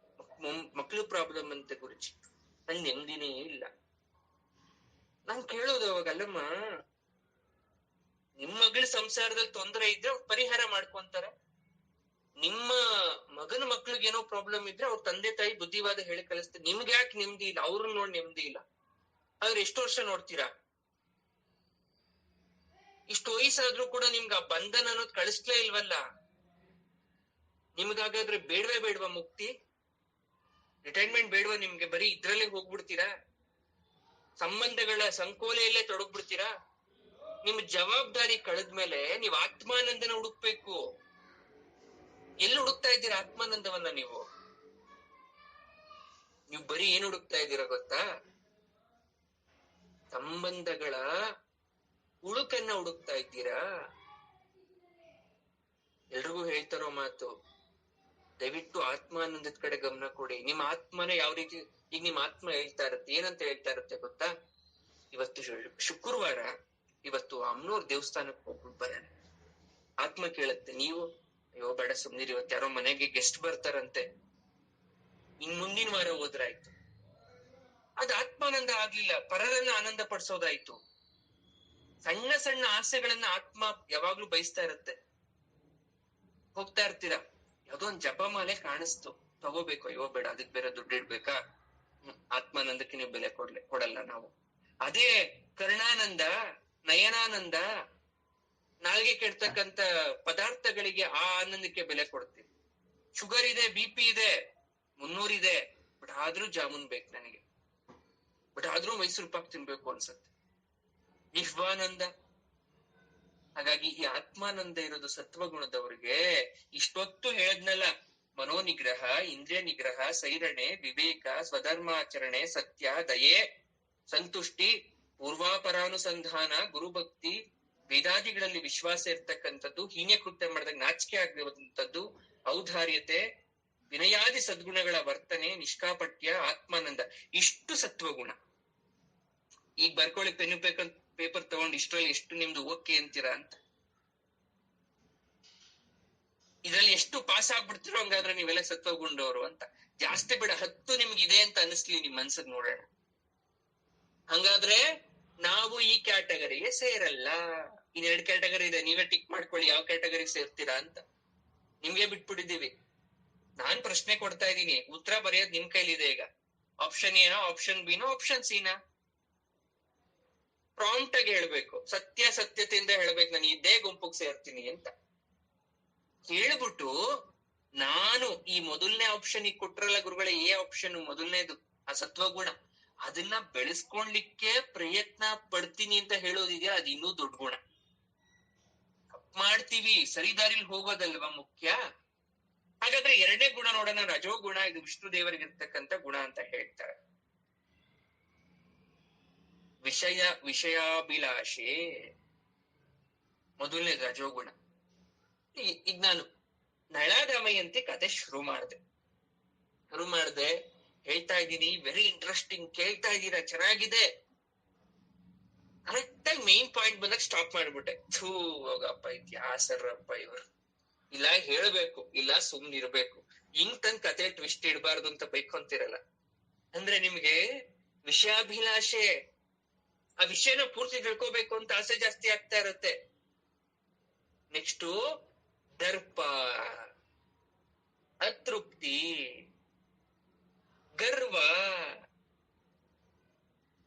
ಮಕ್ಳು ಪ್ರಾಬ್ಲಮ್ ಅಂತೆ ಗುರುಜಿ. ನನ್ ನೆಮ್ಮದಿನೇ ಇಲ್ಲ. ನಾನ್ ಕೇಳೋದು ಅವಾಗ, ಅಲ್ಲಮ್ಮ, ನಿಮ್ ಮಗಳ ಸಂಸಾರದಲ್ಲಿ ತೊಂದರೆ ಇದ್ರೆ ಅವ್ರು ಪರಿಹಾರ ಮಾಡ್ಕೊಂತಾರೆ. ನಿಮ್ಮ ಮಗನ ಮಕ್ಳಿಗೆ ಏನೋ ಪ್ರಾಬ್ಲಮ್ ಇದ್ರೆ ಅವ್ರ ತಂದೆ ತಾಯಿ ಬುದ್ಧಿವಾದ ಹೇಳಿ ಕಲಿಸ್ತಾರೆ. ನಿಮ್ಗೆ ಯಾಕೆ ನೆಮ್ಮದಿ ಇಲ್ಲ? ಅವ್ರನ್ನ ನೋಡಿ ನೆಮ್ಮದಿ ಇಲ್ಲ. ಆದ್ರೆ ಎಷ್ಟು ವರ್ಷ ನೋಡ್ತೀರಾ? ಇಷ್ಟು ವಯಸ್ಸಾದ್ರೂ ಕೂಡ ನಿಮ್ಗೆ ಆ ಬಂಧನ ಅನ್ನೋದು ಕಳಿಸ್ಲೇ ಇಲ್ವಲ್ಲ. ನಿಮ್ಗಾಗಾದ್ರೆ ಬೇಡವಾ ಮುಕ್ತಿ? ರಿಟೈರ್ಮೆಂಟ್ ಬೇಡವಾ ನಿಮ್ಗೆ? ಬರೀ ಇದ್ರಲ್ಲೇ ಹೋಗ್ಬಿಡ್ತೀರಾ? ಸಂಬಂಧಗಳ ಸಂಕೋಲೆಯಲ್ಲೇ ತೊಡಗ್ಬಿಡ್ತೀರಾ? ನಿಮ್ ಜವಾಬ್ದಾರಿ ಕಳೆದ್ಮೇಲೆ ನೀವ್ ಆತ್ಮಾನಂದನ ಹುಡುಕ್ಬೇಕು. ಎಲ್ಲಿ ಹುಡುಕ್ತಾ ಇದ್ದೀರಾ ಆತ್ಮಾನಂದವನ್ನ? ನೀವು ಬರೀ ಏನ್ ಹುಡುಕ್ತಾ ಇದ್ದೀರಾ ಗೊತ್ತಾ? ಸಂಬಂಧಗಳ ಹುಡುಕನ್ನ ಹುಡುಕ್ತಾ ಇದ್ದೀರಾ. ಎಲ್ರಿಗೂ ಹೇಳ್ತಾರೋ ಮಾತು, ದಯವಿಟ್ಟು ಆತ್ಮಾನಂದದ ಕಡೆ ಗಮನ ಕೊಡಿ. ನಿಮ್ಮ ಆತ್ಮನ ಯಾವ ರೀತಿ, ಈಗ ನಿಮ್ ಆತ್ಮ ಹೇಳ್ತಾ ಇರುತ್ತೆ, ಏನಂತ ಹೇಳ್ತಾ ಇರುತ್ತೆ ಗೊತ್ತಾ? ಇವತ್ತು ಶುಕ್ರವಾರ, ಇವತ್ತು ಅಮ್ಮನವ್ರ ದೇವಸ್ಥಾನಕ್ಕೆ ಹೋಗ್ಬಿಟ್ಟು ಬರೋಣ. ಆತ್ಮ ಕೇಳುತ್ತೆ. ನೀವು ಅಯ್ಯೋ ಬೇಡ ಸುಮ್ನಿರಿ, ಇವತ್ತು ಯಾರೋ ಮನೆಗೆ ಗೆಸ್ಟ್ ಬರ್ತಾರಂತೆ, ಇನ್ ಮುಂದಿನ ವಾರ ಹೋದ್ರಾಯ್ತು. ಅದು ಆತ್ಮಾನಂದ ಆಗ್ಲಿಲ್ಲ, ಪರರನ್ನ ಆನಂದ ಪಡಿಸೋದಾಯ್ತು. ಸಣ್ಣ ಸಣ್ಣ ಆಸೆಗಳನ್ನ ಆತ್ಮ ಯಾವಾಗ್ಲೂ ಬಯಸ್ತಾ ಇರುತ್ತೆ. ಹೋಗ್ತಾ ಇರ್ತೀರಾ, ಯಾವ್ದೋ ಒಂದ್ ಜಪಮಾಲೆ ಕಾಣಿಸ್ತು, ತಗೋಬೇಕು, ಅಯ್ಯೋ ಬೇಡ, ಅದಕ್ ಬೇರೆ ದುಡ್ಡು ಇಡ್ಬೇಕಾ? ಆತ್ಮಾನಂದಕ್ಕೆ ನೀವು ಬೆಲೆ ಕೊಡಲ್ಲ ನಾವು. ಅದೇ ಕರ್ಣಾನಂದ, ನಯನಾನಂದ, ನಾಲ್ಗೆ ಕೆಡ್ತಕ್ಕಂತ ಪದಾರ್ಥಗಳಿಗೆ ಆ ಆನಂದಕ್ಕೆ ಬೆಲೆ ಕೊಡ್ತೀವಿ. ಶುಗರ್ ಇದೆ, BP ಇದೆ, 300 ಇದೆ, ಬಟ್ ಆದ್ರೂ ಜಾಮೂನ್ ಬೇಕು ನನಗೆ, ಬಟ್ ಆದ್ರೂ ಮೈಸೂರು ಪಾಕ್ ತಿನ್ಬೇಕು ಅನ್ಸತ್ತೆ. ಜಿಹ್ವಾನಂದ. ಹಾಗಾಗಿ ಈ ಆತ್ಮಾನಂದ ಇರೋದು ಸತ್ವಗುಣದವ್ರಿಗೆ. ಇಷ್ಟೊತ್ತು ಹೇಳದ್ನಲ್ಲ, ಮನೋನಿಗ್ರಹ, ಇಂದ್ರಿಯ ನಿಗ್ರಹ, ಸೈರಣೆ, ವಿವೇಕ, ಸ್ವಧರ್ಮಾಚರಣೆ, ಸತ್ಯ, ದಯೆ, ಸಂತುಷ್ಟಿ, ಪೂರ್ವಾಪರಾನುಸಂಧಾನ, ಗುರುಭಕ್ತಿ, ವೇದಾದಿಗಳಲ್ಲಿ ವಿಶ್ವಾಸ ಇರ್ತಕ್ಕಂಥದ್ದು, ಹೀನ್ಯ ಕೃತ್ಯ ಮಾಡಿದಾಗ ನಾಚಿಕೆ ಆಗಿರುವಂತದ್ದು, ಔದಾರ್ಯತೆ, ವಿನಯಾದಿ ಸದ್ಗುಣಗಳ ವರ್ತನೆ, ನಿಷ್ಕಾಪಟ್ಯ, ಆತ್ಮಾನಂದ, ಇಷ್ಟು ಸತ್ವಗುಣ. ಈಗ ಬರ್ಕೊಳ್ಳಿ, ಪೆನ್ನು ಪೇಪರ್ ತಗೊಂಡು ಇಷ್ಟರಲ್ಲಿ ಎಷ್ಟು ನಿಮ್ದು ಓಕೆ ಅಂತೀರಾ ಅಂತ. ಇದ್ರಲ್ಲಿ ಎಷ್ಟು ಪಾಸ್ ಆಗ್ಬಿಡ್ತಿರೋ ಹಂಗಾದ್ರೆ ನೀವೆಲ್ಲ ಸತ್ವಗುಂಡವರು ಅಂತ. ಜಾಸ್ತಿ ಬೇಡ, 10 ನಿಮ್ಗಿದೆ ಅಂತ ಅನಿಸ್ಲಿ ನಿಮ್ ಮನ್ಸದ್, ನೋಡೋಣ. ಹಂಗಾದ್ರೆ ನಾವು ಈ ಕ್ಯಾಟಗರಿಗೆ ಸೇರಲ್ಲ. ಇನ್ 2 ಕ್ಯಾಟಗರಿ ಇದೆ, ನೀವೇ ಟಿಕ್ ಮಾಡ್ಕೊಳ್ಳಿ ಯಾವ ಕ್ಯಾಟಗರಿಗೆ ಸೇರ್ತೀರಾ ಅಂತ. ನಿಮ್ಗೆ ಬಿಟ್ಬಿಟ್ಟಿದೀವಿ. ನಾನ್ ಪ್ರಶ್ನೆ ಕೊಡ್ತಾ ಇದ್ದೀನಿ, ಉತ್ತರ ಬರೆಯೋದ್ ನಿಮ್ ಕೈಲಿದೆ. ಈಗ ಆಪ್ಷನ್ ಎನೋ, ಆಪ್ಷನ್ ಬಿನೋ, ಆಪ್ಷನ್ ಸಿನಾ? ಪ್ರಾಂಪ್ಟ್ ಆಗಿ ಹೇಳ್ಬೇಕು, ಸತ್ಯತೆಯಿಂದ ಹೇಳ್ಬೇಕು, ನಾನು ಇದೇ ಗುಂಪಿಗೆ ಸೇರ್ತೀನಿ ಅಂತ ಹೇಳ್ಬಿಟ್ಟು, ನಾನು ಈ ಮೊದಲನೇ ಆಪ್ಷನ್ ಈಗ ಕೊಟ್ರಲ್ಲ ಗುರುಗಳೇ, ಎ ಆಪ್ಷನ್ ಮೊದಲನೇದು ಆ ಸತ್ವಗುಣ, ಅದನ್ನ ಬೆಳೆಸ್ಕೊಳ್ಲಿಕ್ಕೆ ಪ್ರಯತ್ನ ಪಡ್ತೀನಿ ಅಂತ ಹೇಳೋದಿದೆಯಾ, ಅದು ಇನ್ನೂ ದೊಡ್ಡ ಗುಣ. ಮಾಡ್ತೀವಿ, ಸರಿ ದಾರಿಲಿ ಹೋಗೋದಲ್ವಾ ಮುಖ್ಯ. ಹಾಗಾದ್ರೆ ಎರಡನೇ ಗುಣ ನೋಡೋಣ, ರಜೋಗುಣ. ಇದು ವಿಷ್ಣು ದೇವರಿಗಿರ್ತಕ್ಕಂಥ ಗುಣ ಅಂತ ಹೇಳ್ತಾರೆ. ವಿಷಯಾಭಿಲಾಷೆ ಮೊದಲನೇ ರಜೋಗುಣ. ಈಗ ನಾನು ನಳ ದಮಯಂತಿ ಕತೆ ಶುರು ಮಾಡ್ದೆ, ಹೇಳ್ತಾ ಇದ್ದೀನಿ, ವೆರಿ ಇಂಟ್ರೆಸ್ಟಿಂಗ್, ಕೇಳ್ತಾ ಇದ್ದೀರಾ, ಚೆನ್ನಾಗಿದೆ. ಕರೆಕ್ಟ್ ಆಗಿ ಮೇನ್ ಪಾಯಿಂಟ್ ಬಂದಾಗ ಸ್ಟಾಪ್ ಮಾಡ್ಬಿಟ್ಟೆ. ಥೂ ಹೋಗಪ್ಪ, ಇತ್ಯಾಸರಪ್ಪ ಇವರು, ಇಲ್ಲ ಹೇಳ್ಬೇಕು, ಇಲ್ಲ ಸುಮ್ನಿರ್ಬೇಕು, ಹಿಂಗ್ ತಂದ್ ಕತೆ ಟ್ವಿಸ್ಟ್ ಇಡಬಾರ್ದು ಅಂತ ಬೈಕೊಂತಿರಲ್ಲ. ಅಂದ್ರೆ ನಿಮ್ಗೆ ವಿಷಯಾಭಿಲಾಷೆ, ಆ ವಿಷಯನ ಪೂರ್ತಿ ತಿಳ್ಕೋಬೇಕು ಅಂತ ಆಸೆ ಜಾಸ್ತಿ ಆಗ್ತಾ ಇರುತ್ತೆ. ನೆಕ್ಸ್ಟು ದರ್ಪ, ಅತೃಪ್ತಿ, ಗರ್ವ.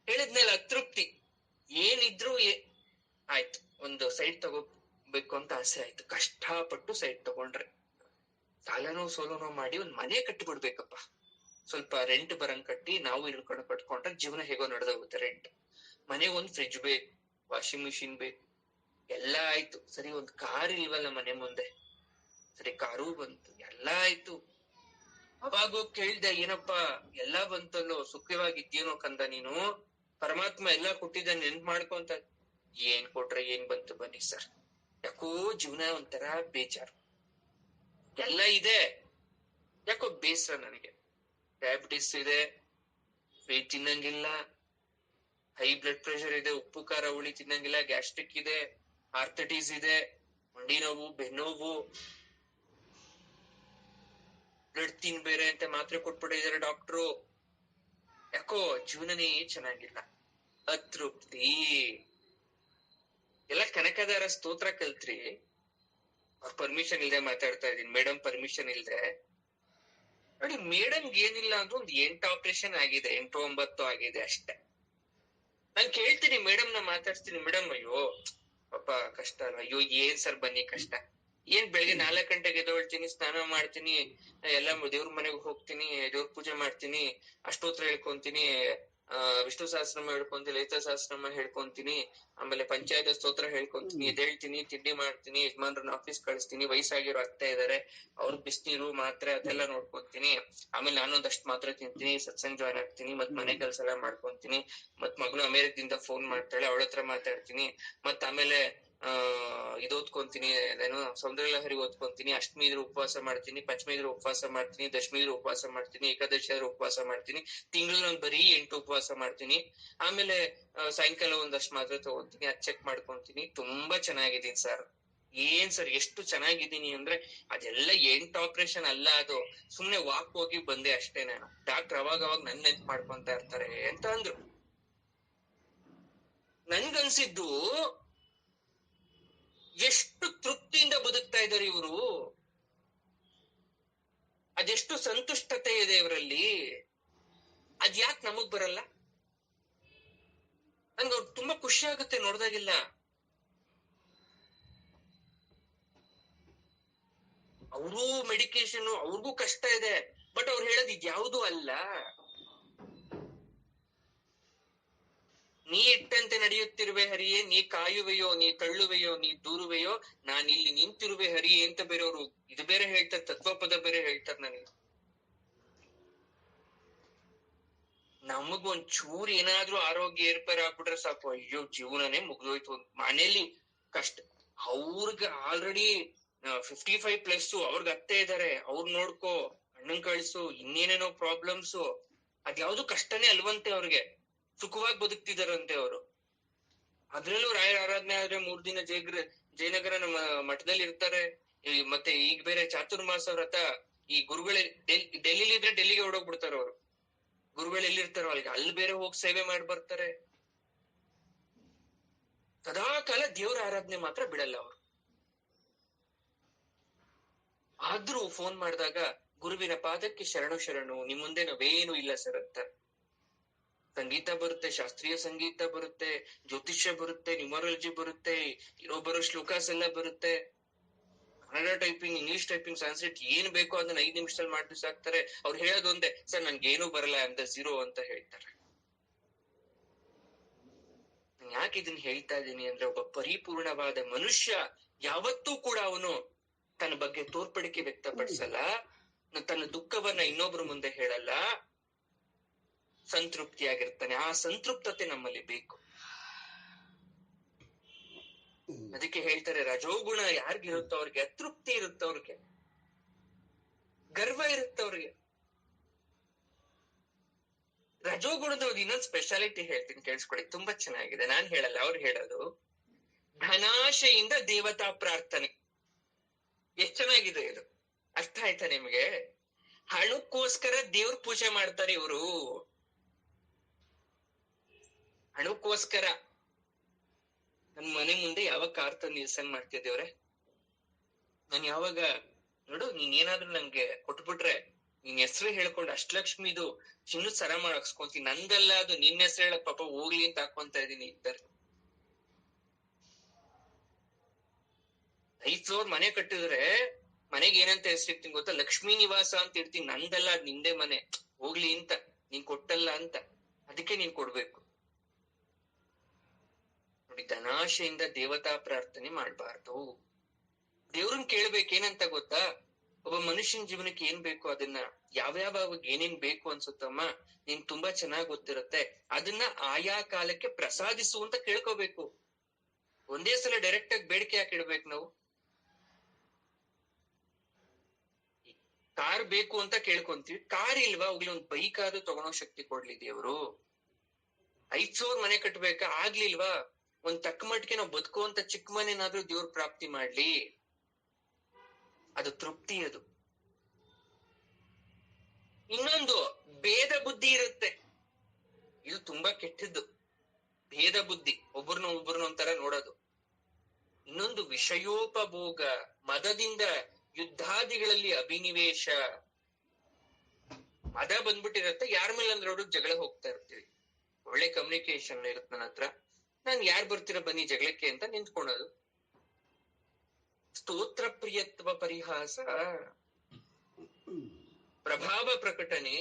ಹೇಳಿದ್ಮೇಲೆ ಅತೃಪ್ತಿ, ಏನಿದ್ರು ಆಯ್ತು, ಒಂದು ಸೈಟ್ ತಗೋಬೇಕು ಅಂತ ಆಸೆ ಆಯ್ತು, ಕಷ್ಟಪಟ್ಟು ಸೈಟ್ ತಗೊಂಡ್ರೆ, ಸಾಲನೋ ಸೋಲನೋ ಮಾಡಿ ಒಂದ್ ಮನೆ ಕಟ್ಟಿಬಿಡ್ಬೇಕಪ್ಪ, ಸ್ವಲ್ಪ ರೆಂಟ್ ಬರಂಗ್ ಕಟ್ಟಿ ನಾವು ಇಳ್ಕೊಂಡು ಕಟ್ಕೊಂಡ್ರೆ ಜೀವನ ಹೇಗೋ ನಡೆದೋಗುತ್ತೆ. ರೆಂಟ್ ಮನೆಗೆ ಒಂದ್ ಫ್ರಿಡ್ಜ್ ಬೇಕು, ವಾಷಿಂಗ್ ಮಿಷಿನ್ ಬೇಕು, ಎಲ್ಲ ಆಯ್ತು. ಸರಿ, ಒಂದ್ ಕಾರ್ ಇಲ್ವಲ್ಲ ಮನೆ ಮುಂದೆ, ಸರಿ ಕಾರು ಬಂತು, ಎಲ್ಲ ಆಯ್ತು. ಅವಾಗ ಕೇಳ್ದೆ, ಏನಪ್ಪಾ ಎಲ್ಲಾ ಬಂತಲ್ಲೋ, ಸುಖವಾಗಿದ್ಯೇನೋ ಕಂದ ನೀನು, ಪರಮಾತ್ಮ ಎಲ್ಲಾ ಕೊಟ್ಟಿದ್ದ ನೆನ್ಪ್ ಮಾಡ್ಕೊಂತ. ಏನ್ ಕೊಟ್ರೆ ಏನ್ ಬಂತು ಬನ್ನಿ ಸರ್, ಯಾಕೋ ಜೀವನ ಒಂಥರ ಬೇಜಾರು, ಎಲ್ಲ ಇದೆ, ಯಾಕೋ ಬೇಸರ ನನಗೆ. ಡಯಾಬಿಟಿಸ್ ಇದೆ, ಸ್ವೀಟ್ ತಿನ್ನಂಗಿಲ್ಲ, ಹೈ ಬ್ಲಡ್ ಪ್ರೆಷರ್ ಇದೆ, ಉಪ್ಪು ಖಾರ ಹುಳಿ ತಿನ್ನಂಗಿಲ್ಲ, ಗ್ಯಾಸ್ಟ್ರಿಕ್ ಇದೆ, ಆರ್ಥೈಟಿಸ್ ಇದೆ, ಮಂಡಿ ನೋವು, ಬೆನ್ನೋವು, ಬ್ಲಡ್ ತಿನ್ ಬೇರೆ ಅಂತ ಮಾತ್ರೆ ಕೊಟ್ಬಿಟ್ಟಿದ್ದಾರೆ ಡಾಕ್ಟ್ರು. ಯಾಕೋ ಜೀವನನೇ ಚೆನ್ನಾಗಿಲ್ಲ, ಅತೃಪ್ತಿ. ಎಲ್ಲ ಕನಕದಾರ ಸ್ತೋತ್ರ ಕಲ್ತ್ರಿ, ಅವ್ರ ಪರ್ಮಿಷನ್ ಇಲ್ದೆ ಮಾತಾಡ್ತಾ ಇದೀನಿ, ಮೇಡಮ್ ಪರ್ಮಿಷನ್ ಇಲ್ದೆ. ನೋಡಿ, ಮೇಡಮ್ಗೆ ಏನಿಲ್ಲ ಅಂದ್ರೆ ಒಂದು 8 ಆಪರೇಷನ್ ಆಗಿದೆ, 8-9 ಆಗಿದೆ ಅಷ್ಟೇ. ನಾನ್ ಕೇಳ್ತೀನಿ, ಮೇಡಮ್ ನ ಮಾತಾಡ್ತೀನಿ, ಮೇಡಮ್ ಅಯ್ಯೋ ಪಾಪ ಕಷ್ಟ ಅಲ್ವಾ, ಅಯ್ಯೋ ಏನ್ ಸರ್ ಬನ್ನಿ ಕಷ್ಟ, ಏನ್ ಬೆಳಿಗ್ಗೆ 4 ಗಂಟೆಗೆ ಎದ್ದೇಳ್ತೀನಿ, ಸ್ನಾನ ಮಾಡ್ತೀನಿ, ಎಲ್ಲ ದೇವ್ರ ಮನೆಗೆ ಹೋಗ್ತೀನಿ, ದೇವ್ರ ಪೂಜೆ ಮಾಡ್ತೀನಿ, ಅಷ್ಟೋತ್ರ ಹೇಳ್ಕೊಂತೀನಿ, ವಿಷ್ಣು ಸಹಸ್ರನಾಮ ಹೇಳ್ಕೊಂತೀನಿ, ಲಲಿತಾ ಸಹಸ್ರನಾಮ ಹೇಳ್ಕೊಂತೀನಿ, ಆಮೇಲೆ ಪಂಚಾಯತ ಸ್ತೋತ್ರ ಹೇಳ್ಕೊಂತೀನಿ, ಎದ್ದೇಳ್ತೀನಿ, ತಿಂಡಿ ಮಾಡ್ತೀನಿ, ಯಜಮಾನ್ರನ್ನ ಆಫೀಸ್ ಕಳಿಸ್ತೀನಿ, ವಯಸ್ಸಾಗಿರೋ ಅತ್ತೆ ಇದಾರೆ, ಅವ್ರ ಬಿಸಿನೀರು ಮಾತ್ರೆ ಅದೆಲ್ಲ ನೋಡ್ಕೊಂತೀನಿ, ಆಮೇಲೆ ನಾನೊಂದಷ್ಟು ಮಾತ್ರೆ ತಿಂತೀನಿ, ಸತ್ಸಂಗ್ ಜಾಯ್ನ್ ಆಗ್ತೀನಿ, ಮತ್ ಮನೆ ಕೆಲ್ಸ ಎಲ್ಲ ಮಾಡ್ಕೊಂತೀನಿ, ಮತ್ ಮಗಳು ಅಮೇರಿಕದಿಂದ ಫೋನ್ ಮಾಡ್ತಾಳೆ, ಅವಳ ಹತ್ರ ಮಾತಾಡ್ತೀನಿ, ಮತ್ ಆಮೇಲೆ ಇದು ಓದ್ಕೊಂತೀನಿ, ಅದೇನು ಸೌಂದರ್ಯ ಲಹರಿ ಓದ್ಕೊಂತೀನಿ, ಅಷ್ಟಮಿ ಇದ್ರೆ ಉಪವಾಸ ಮಾಡ್ತೀನಿ, ಪಂಚಮಿ ಇದ್ರೆ ಉಪವಾಸ ಮಾಡ್ತೀನಿ, ದಶಮಿ ಇದ್ರೆ ಉಪವಾಸ ಮಾಡ್ತೀನಿ, ಏಕಾದಶಿ ಆದ್ರೆ ಉಪವಾಸ ಮಾಡ್ತೀನಿ, ತಿಂಗಳು ನಾನು ಬರೀ 8 ಉಪವಾಸ ಮಾಡ್ತೀನಿ, ಆಮೇಲೆ ಸಾಯಂಕಾಲ ಒಂದಷ್ಟು ಮಾತ್ರೆ ತಗೋತೀನಿ, ಅದ್ ಚೆಕ್ ಮಾಡ್ಕೊಂತೀನಿ, ತುಂಬಾ ಚೆನ್ನಾಗಿದ್ದೀನಿ ಸರ್. ಏನ್ ಸರ್ ಎಷ್ಟು ಚೆನ್ನಾಗಿದ್ದೀನಿ ಅಂದ್ರೆ, ಅದೆಲ್ಲ 8 ಆಪರೇಷನ್ ಅಲ್ಲ, ಅದು ಸುಮ್ನೆ ವಾಕ್ ಹೋಗಿ ಬಂದೆ ಅಷ್ಟೇ ನಾನು, ಡಾಕ್ಟರ್ ಅವಾಗ ನನ್ ನೆನ್ಪ್ ಮಾಡ್ಕೊಂತ ಇರ್ತಾರೆ ಅಂತ ಅಂದ್ರು. ನನ್ಗನ್ಸಿದ್ದು, ಎಷ್ಟು ತೃಪ್ತಿಯಿಂದ ಬದುಕ್ತಾ ಇದ್ದಾರೆ ಇವರು, ಅದೆಷ್ಟು ಸಂತುಷ್ಟತೆ ಇದೆ ಇವರಲ್ಲಿ, ಅದ್ಯಾಕ್ ನಮಗ್ ಬರಲ್ಲ? ನನ್ಗೆ ಅವ್ರು ತುಂಬಾ ಖುಷಿ ಆಗುತ್ತೆ ನೋಡ್ದಾಗಿಲ್ಲ. ಅವ್ರೂ ಮೆಡಿಕೇಶನ್, ಅವ್ರಿಗೂ ಕಷ್ಟ ಇದೆ, ಬಟ್ ಅವ್ರು ಹೇಳೋದು ಇದ್ಯಾವುದೂ ಅಲ್ಲ, ನೀ ಇಟ್ಟಂತೆ ನಡೆಯುತ್ತಿರುವೆ ಹರಿಯೇ, ನೀ ಕಾಯುವೆಯೋ, ನೀ ತಳ್ಳುವೆಯೋ, ನೀ ದೂರುವೆಯೋ, ನಾನಿಲ್ಲಿ ನಿಂತಿರುವೆ ಹರಿಯೇ ಅಂತ ಬೇರೆಯವರು ಇದು ಬೇರೆ ಹೇಳ್ತಾರೆ, ತತ್ವಪದ ಬೇರೆ ಹೇಳ್ತಾರೆ. ನನಗೆ ನಮಗೊಂದ್ ಚೂರು ಏನಾದ್ರೂ ಆರೋಗ್ಯ ಏರ್ಪೇರ್ ಆಗ್ಬಿಟ್ರೆ ಸಾಕು, ಅಯ್ಯೋ ಜೀವನನೇ ಮುಗ್ದೋಯ್ತು. ಮನೇಲಿ ಕಷ್ಟ, ಅವ್ರಿಗೆ ಆಲ್ರೆಡಿ 55+, ಅವ್ರಿಗೆ ಅತ್ತೆ ಇದಾರೆ, ಅವ್ರು ನೋಡ್ಕೋ, ಅಣ್ಣನ್ ಕಳ್ಸು, ಇನ್ನೇನೇನೋ ಪ್ರಾಬ್ಲಮ್ಸು, ಅದ್ಯಾವ್ದು ಕಷ್ಟನೇ ಅಲ್ವಂತೆ ಅವ್ರಿಗೆ, ಸುಖವಾಗಿ ಬದುಕ್ತಿದಾರಂತೆ ಅವರು. ಅದ್ರಲ್ಲೂ ರಾಯರ ಆರಾಧನೆ ಆದ್ರೆ 3 ದಿನ ಜಯನಗರ ನಮ್ಮ ಮಠದಲ್ಲಿ ಇರ್ತಾರೆ. ಮತ್ತೆ ಈಗ ಬೇರೆ ಚಾತುರ್ಮಾಸ ವ್ರತ, ಈ ಗುರುಗಳೇ ಡೆಲ್ಲಿಲಿ ಇದ್ರೆ ಡೆಲ್ಲಿಗೆ ಹೊಡೋಗ್ಬಿಡ್ತಾರೆ ಅವರು, ಗುರುಗಳು ಎಲ್ಲಿರ್ತಾರೋ ಅಲ್ಲಿ ಬೇರೆ ಹೋಗಿ ಸೇವೆ ಮಾಡಿ ಬರ್ತಾರೆ. ಸದಾ ಕಾಲ ದೇವರ ಆರಾಧನೆ ಮಾತ್ರ ಬಿಡಲ್ಲ ಅವರು. ಆದ್ರೂ ಫೋನ್ ಮಾಡಿದಾಗ ಗುರುವಿನ ಪಾದಕ್ಕೆ ಶರಣು ಶರಣು, ನಿಮ್ ಮುಂದೆ ನಾವೇನು ಇಲ್ಲ ಸರ್ ಅಂತ. ಸಂಗೀತ ಬರುತ್ತೆ, ಶಾಸ್ತ್ರೀಯ ಸಂಗೀತ ಬರುತ್ತೆ, ಜ್ಯೋತಿಷ್ಯ ಬರುತ್ತೆ, ನ್ಯೂಮರಾಲಜಿ ಬರುತ್ತೆ, ಇರೋ ಬರೋ ಶ್ಲೋಕಾಸ್ ಎಲ್ಲ ಬರುತ್ತೆ, Kannada typing, English typing, Sanskrit ಏನ್ ಬೇಕೋ ಅದನ್ನ 5 ನಿಮಿಷದಲ್ಲಿ ಮಾಡಿ ಬಿಸಾಕ್ತಾರೆ. ಅವ್ರು ಹೇಳೋದೊಂದೇ, ಸರ್ ನನ್ಗೇನು ಬರಲ್ಲ ಅಂತ, 0 ಅಂತ ಹೇಳ್ತಾರೆ. ಯಾಕೆ ಇದನ್ನ ಹೇಳ್ತಾ ಇದ್ದೀನಿ ಅಂದ್ರೆ, ಒಬ್ಬ ಪರಿಪೂರ್ಣವಾದ ಮನುಷ್ಯ ಯಾವತ್ತೂ ಕೂಡ ಅವನು ತನ್ನ ಬಗ್ಗೆ ತೋರ್ಪಡಿಕೆ ವ್ಯಕ್ತಪಡಿಸಲ್ಲ, ತನ್ನ ದುಃಖವನ್ನ ಇನ್ನೊಬ್ರ ಮುಂದೆ ಹೇಳಲ್ಲ, ಸಂತೃಪ್ತಿಯಾಗಿರ್ತಾನೆ. ಆ ಸಂತೃಪ್ತತೆ ನಮ್ಮಲ್ಲಿ ಬೇಕು. ಅದಕ್ಕೆ ಹೇಳ್ತಾರೆ, ರಜೋಗುಣ ಯಾರಿಗಿರುತ್ತೋ ಅವ್ರಿಗೆ ಅತೃಪ್ತಿ ಇರುತ್ತೆ, ಅವ್ರಿಗೆ ಗರ್ವ ಇರುತ್ತೆ, ಅವ್ರಿಗೆ. ರಜೋಗುಣದ ಒಂದು ಇನ್ನೊಂದು ಸ್ಪೆಷಾಲಿಟಿ ಹೇಳ್ತೀನಿ, ಕೇಳಿಸ್ಕೊಳ್ಳಿ, ತುಂಬಾ ಚೆನ್ನಾಗಿದೆ. ನಾನ್ ಹೇಳಲ್ಲ, ಅವ್ರು ಹೇಳೋದು. ಧನಾಶೆಯಿಂದ ದೇವತಾ ಪ್ರಾರ್ಥನೆ. ಎಷ್ಟ್ ಚೆನ್ನಾಗಿದೆ ಇದು, ಅರ್ಥ ಆಯ್ತಾ ನಿಮ್ಗೆ? ಹಣಕ್ಕೋಸ್ಕರ ದೇವ್ರ ಪೂಜೆ ಮಾಡ್ತಾರೆ ಇವರು, ಹಣಕ್ಕೋಸ್ಕರ. ನನ್ ಮನೆ ಮುಂದೆ ಯಾವಾಗ ಕಾರ್ ತಂದು ನಿಲ್ಸಂಗ್ ಮಾಡ್ತಿದ್ದೇವ್ರೆ, ನಾನ್ ಯಾವಾಗ ನೋಡು, ನೀನ್ ಏನಾದ್ರೂ ನಂಗೆ ಕೊಟ್ಬಿಟ್ರೆ ನಿನ್ ಹೆಸರು ಹೇಳ್ಕೊಂಡು ಅಷ್ಟಲಕ್ಷ್ಮಿದು ಚಿನ್ನದ ಸರ ಹಾಕ್ಸ್ಕೊಂತೀನಿ, ನಂದಲ್ಲ ಅದು, ನಿನ್ನ ಹೆಸರು ಹೇಳ, ಪಾಪ ಹೋಗ್ಲಿ ಅಂತ ಹಾಕೊಂತ ಇದೀನಿ ಇದ್ದಾರೆ. 5 ಫ್ಲೋರ್ ಮನೆ ಕಟ್ಟಿದ್ರೆ ಮನೆಗೆ ಏನಂತ ಹೆಸರಿರ್ತೀನಿ ಗೊತ್ತಾ? ಲಕ್ಷ್ಮೀ ನಿವಾಸ ಅಂತ ಇರ್ತೀನಿ. ನಂದಲ್ಲ, ಅದ್ ನಿಂದೆ ಮನೆ, ಹೋಗ್ಲಿ ಅಂತ, ನೀನ್ ಕೊಟ್ಟಲ್ಲ ಅಂತ, ಅದಕ್ಕೆ ನೀನ್ ಕೊಡ್ಬೇಕು. ನೋಡಿ, ಧನಾಶೆಯಿಂದ ದೇವತಾ ಪ್ರಾರ್ಥನೆ ಮಾಡ್ಬಾರ್ದು. ದೇವ್ರನ್ ಕೇಳ್ಬೇಕೇನಂತ ಗೊತ್ತಾ? ಒಬ್ಬ ಮನುಷ್ಯನ ಜೀವನಕ್ಕೆ ಏನ್ ಬೇಕು ಅದನ್ನ, ಯಾವ್ಯಾವ ಏನೇನ್ ಬೇಕು ಅನ್ಸುತ್ತಮ್ಮ, ನೀನ್ ತುಂಬಾ ಚೆನ್ನಾಗ್ ಗೊತ್ತಿರುತ್ತೆ, ಅದನ್ನ ಆಯಾ ಕಾಲಕ್ಕೆ ಪ್ರಸಾದಿಸು ಅಂತ ಕೇಳ್ಕೋಬೇಕು. ಒಂದೇ ಸಲ ಡೈರೆಕ್ಟ್ ಆಗಿ ಬೇಡಿಕೆ ಯಾಕೆ ಇಡ್ಬೇಕು ನಾವು? ಕಾರ್ ಬೇಕು ಅಂತ ಕೇಳ್ಕೊಂತೀವಿ, ಕಾರ್ ಇಲ್ವಾ, ಹೋಗ್ಲಿ ಒಂದ್ ಬೈಕ್ ಆದ್ರೂ ತಗೊಳೋ ಶಕ್ತಿ ಕೊಡ್ಲಿ ದೇವ್ರು. 5 ಫ್ಲೋರ್ ಮನೆ ಕಟ್ಬೇಕಾ, ಆಗ್ಲಿಲ್ವಾ, ಒಂದ್ ತಕ್ಕ ಮಟ್ಟಿಗೆ ನಾವು ಬದುಕುವಂತ ಚಿಕ್ಕ ಮನೆನಾದ್ರೂ ದೇವ್ರ ಪ್ರಾಪ್ತಿ ಮಾಡ್ಲಿ, ಅದು ತೃಪ್ತಿ. ಅದು ಇನ್ನೊಂದು, ಭೇದ ಬುದ್ಧಿ ಇರುತ್ತೆ, ಇದು ತುಂಬಾ ಕೆಟ್ಟದ್ದು. ಭೇದ ಬುದ್ಧಿ, ಒಬ್ಬರನ್ನ ಒಂಥರ ನೋಡೋದು. ಇನ್ನೊಂದು, ವಿಷಯೋಪಭೋಗ, ಮದದಿಂದ ಯುದ್ಧಾದಿಗಳಲ್ಲಿ ಅಭಿನಿವೇಶ. ಮದ ಬಂದ್ಬಿಟ್ಟಿರತ್ತೆ, ಯಾರ ಮೇಲೆ ಅಂದ್ರೆ ಅವ್ರಿಗೆ ಜಗಳ ಹೋಗ್ತಾ ಇರ್ತೀವಿ. ಒಳ್ಳೆ ಕಮ್ಯುನಿಕೇಶನ್ ಇರುತ್ತೆ ನನ್ನ ಹತ್ರ, ನಾನ್ ಯಾರು ಬರ್ತೀರ ಬನ್ನಿ ಜಗಳಕ್ಕೆ ಅಂತ ನಿಂತ್ಕೊಳೋದು. ಸ್ತೋತ್ರ ಪ್ರಿಯತ್ವ ಪರಿಹಾಸ, ಪ್ರಭಾವ ಪ್ರಕಟಣೆ,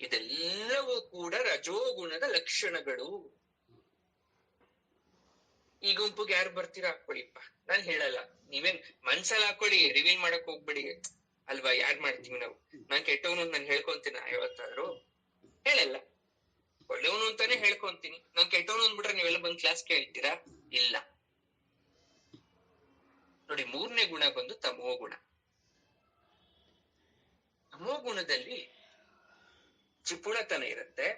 ಇದೆಲ್ಲವೂ ಕೂಡ ರಜೋಗುಣದ ಲಕ್ಷಣಗಳು. ಈ ಗುಂಪಿಗೆ ಯಾರು ಬರ್ತೀರಾ ಹಾಕೊಳ್ಳಿಪ್ಪ, ನಾನ್ ಹೇಳಲ್ಲ, ನೀವೇನ್ ಮನ್ಸಲ್ಲಿ ಹಾಕೊಳ್ಳಿ, ರಿವೀಲ್ ಮಾಡಕ್ ಹೋಗ್ಬೇಡಿ ಅಲ್ವಾ, ಯಾರ್ ಮಾಡ್ತೀವಿ ನಾವು? ನಾನ್ ಕೆಟ್ಟವನು ಅಂತ ನಾನು ಹೇಳ್ಕೊಂತೀನಿ ಯಾವತ್ತಾದ್ರೂ? ಹೇಳಲ್ಲ. ಒಳ್ಳೆಯವನು ಅಂತಾನೆ ಹೇಳ್ಕೊಂತೀನಿ. ನಾನ್ ಕೆಟ್ಟವನು ಅಂದ್ಬಿಟ್ರೆ ನೀವೆಲ್ಲ ಬಂದ್ ಕ್ಲಾಸ್ ಕೇಳ್ತೀರಾ? ಇಲ್ಲ. ನೋಡಿ, 3ನೇ ಗುಣ ಬಂದು ತಮೋ ಗುಣ. ತಮೋ ಗುಣದಲ್ಲಿ ಚಿಪುಣತನ ಇರುತ್ತೆ.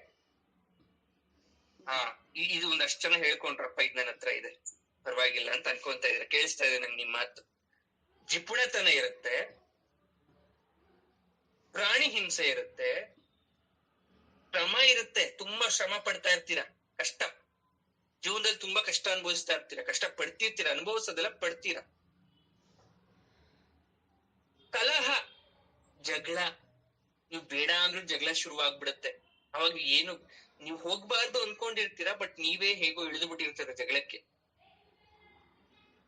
ಇದು ಒಂದಷ್ಟು ಜನ ಹೇಳ್ಕೊಂಡ್ರಪ್ಪ, ಇದ್ ನನ್ನ ಹತ್ರ ಇದೆ, ಪರವಾಗಿಲ್ಲ ಅಂತ ಅನ್ಕೊಂತ ಇದ್ರೆ, ಕೇಳಿಸ್ತಾ ಇದೆ ನಂಗೆ ನಿಮ್ ಮಾತು. ಜಿಪುಣತನ ಇರುತ್ತೆ, ಪ್ರಾಣಿ ಹಿಂಸೆ ಇರುತ್ತೆ, ಶ್ರಮ ಇರುತ್ತೆ, ತುಂಬಾ ಶ್ರಮ ಪಡ್ತಾ ಇರ್ತೀರಾ, ಕಷ್ಟ, ಜೀವನದಲ್ಲಿ ತುಂಬಾ ಕಷ್ಟ ಅನುಭವಿಸ್ತಾ ಇರ್ತೀರಾ, ಕಷ್ಟ ಪಡ್ತಿರ್ತೀರಾ, ಅನುಭವಿಸೋದೆಲ್ಲ ಪಡ್ತೀರಾ. ಕಲಹ, ಜಗಳ, ನೀವು ಬೇಡ ಅಂದ್ರೂ ಜಗಳ ಶುರುವಾಗ್ಬಿಡುತ್ತೆ. ಅವಾಗ ಏನು ನೀವು ಹೋಗ್ಬಾರ್ದು ಅನ್ಕೊಂಡಿರ್ತೀರಾ, ಬಟ್ ನೀವೇ ಹೇಗೋ ಇಳಿದು ಬಿಟ್ಟಿರ್ತೀರ ಜಗಳಕ್ಕೆ.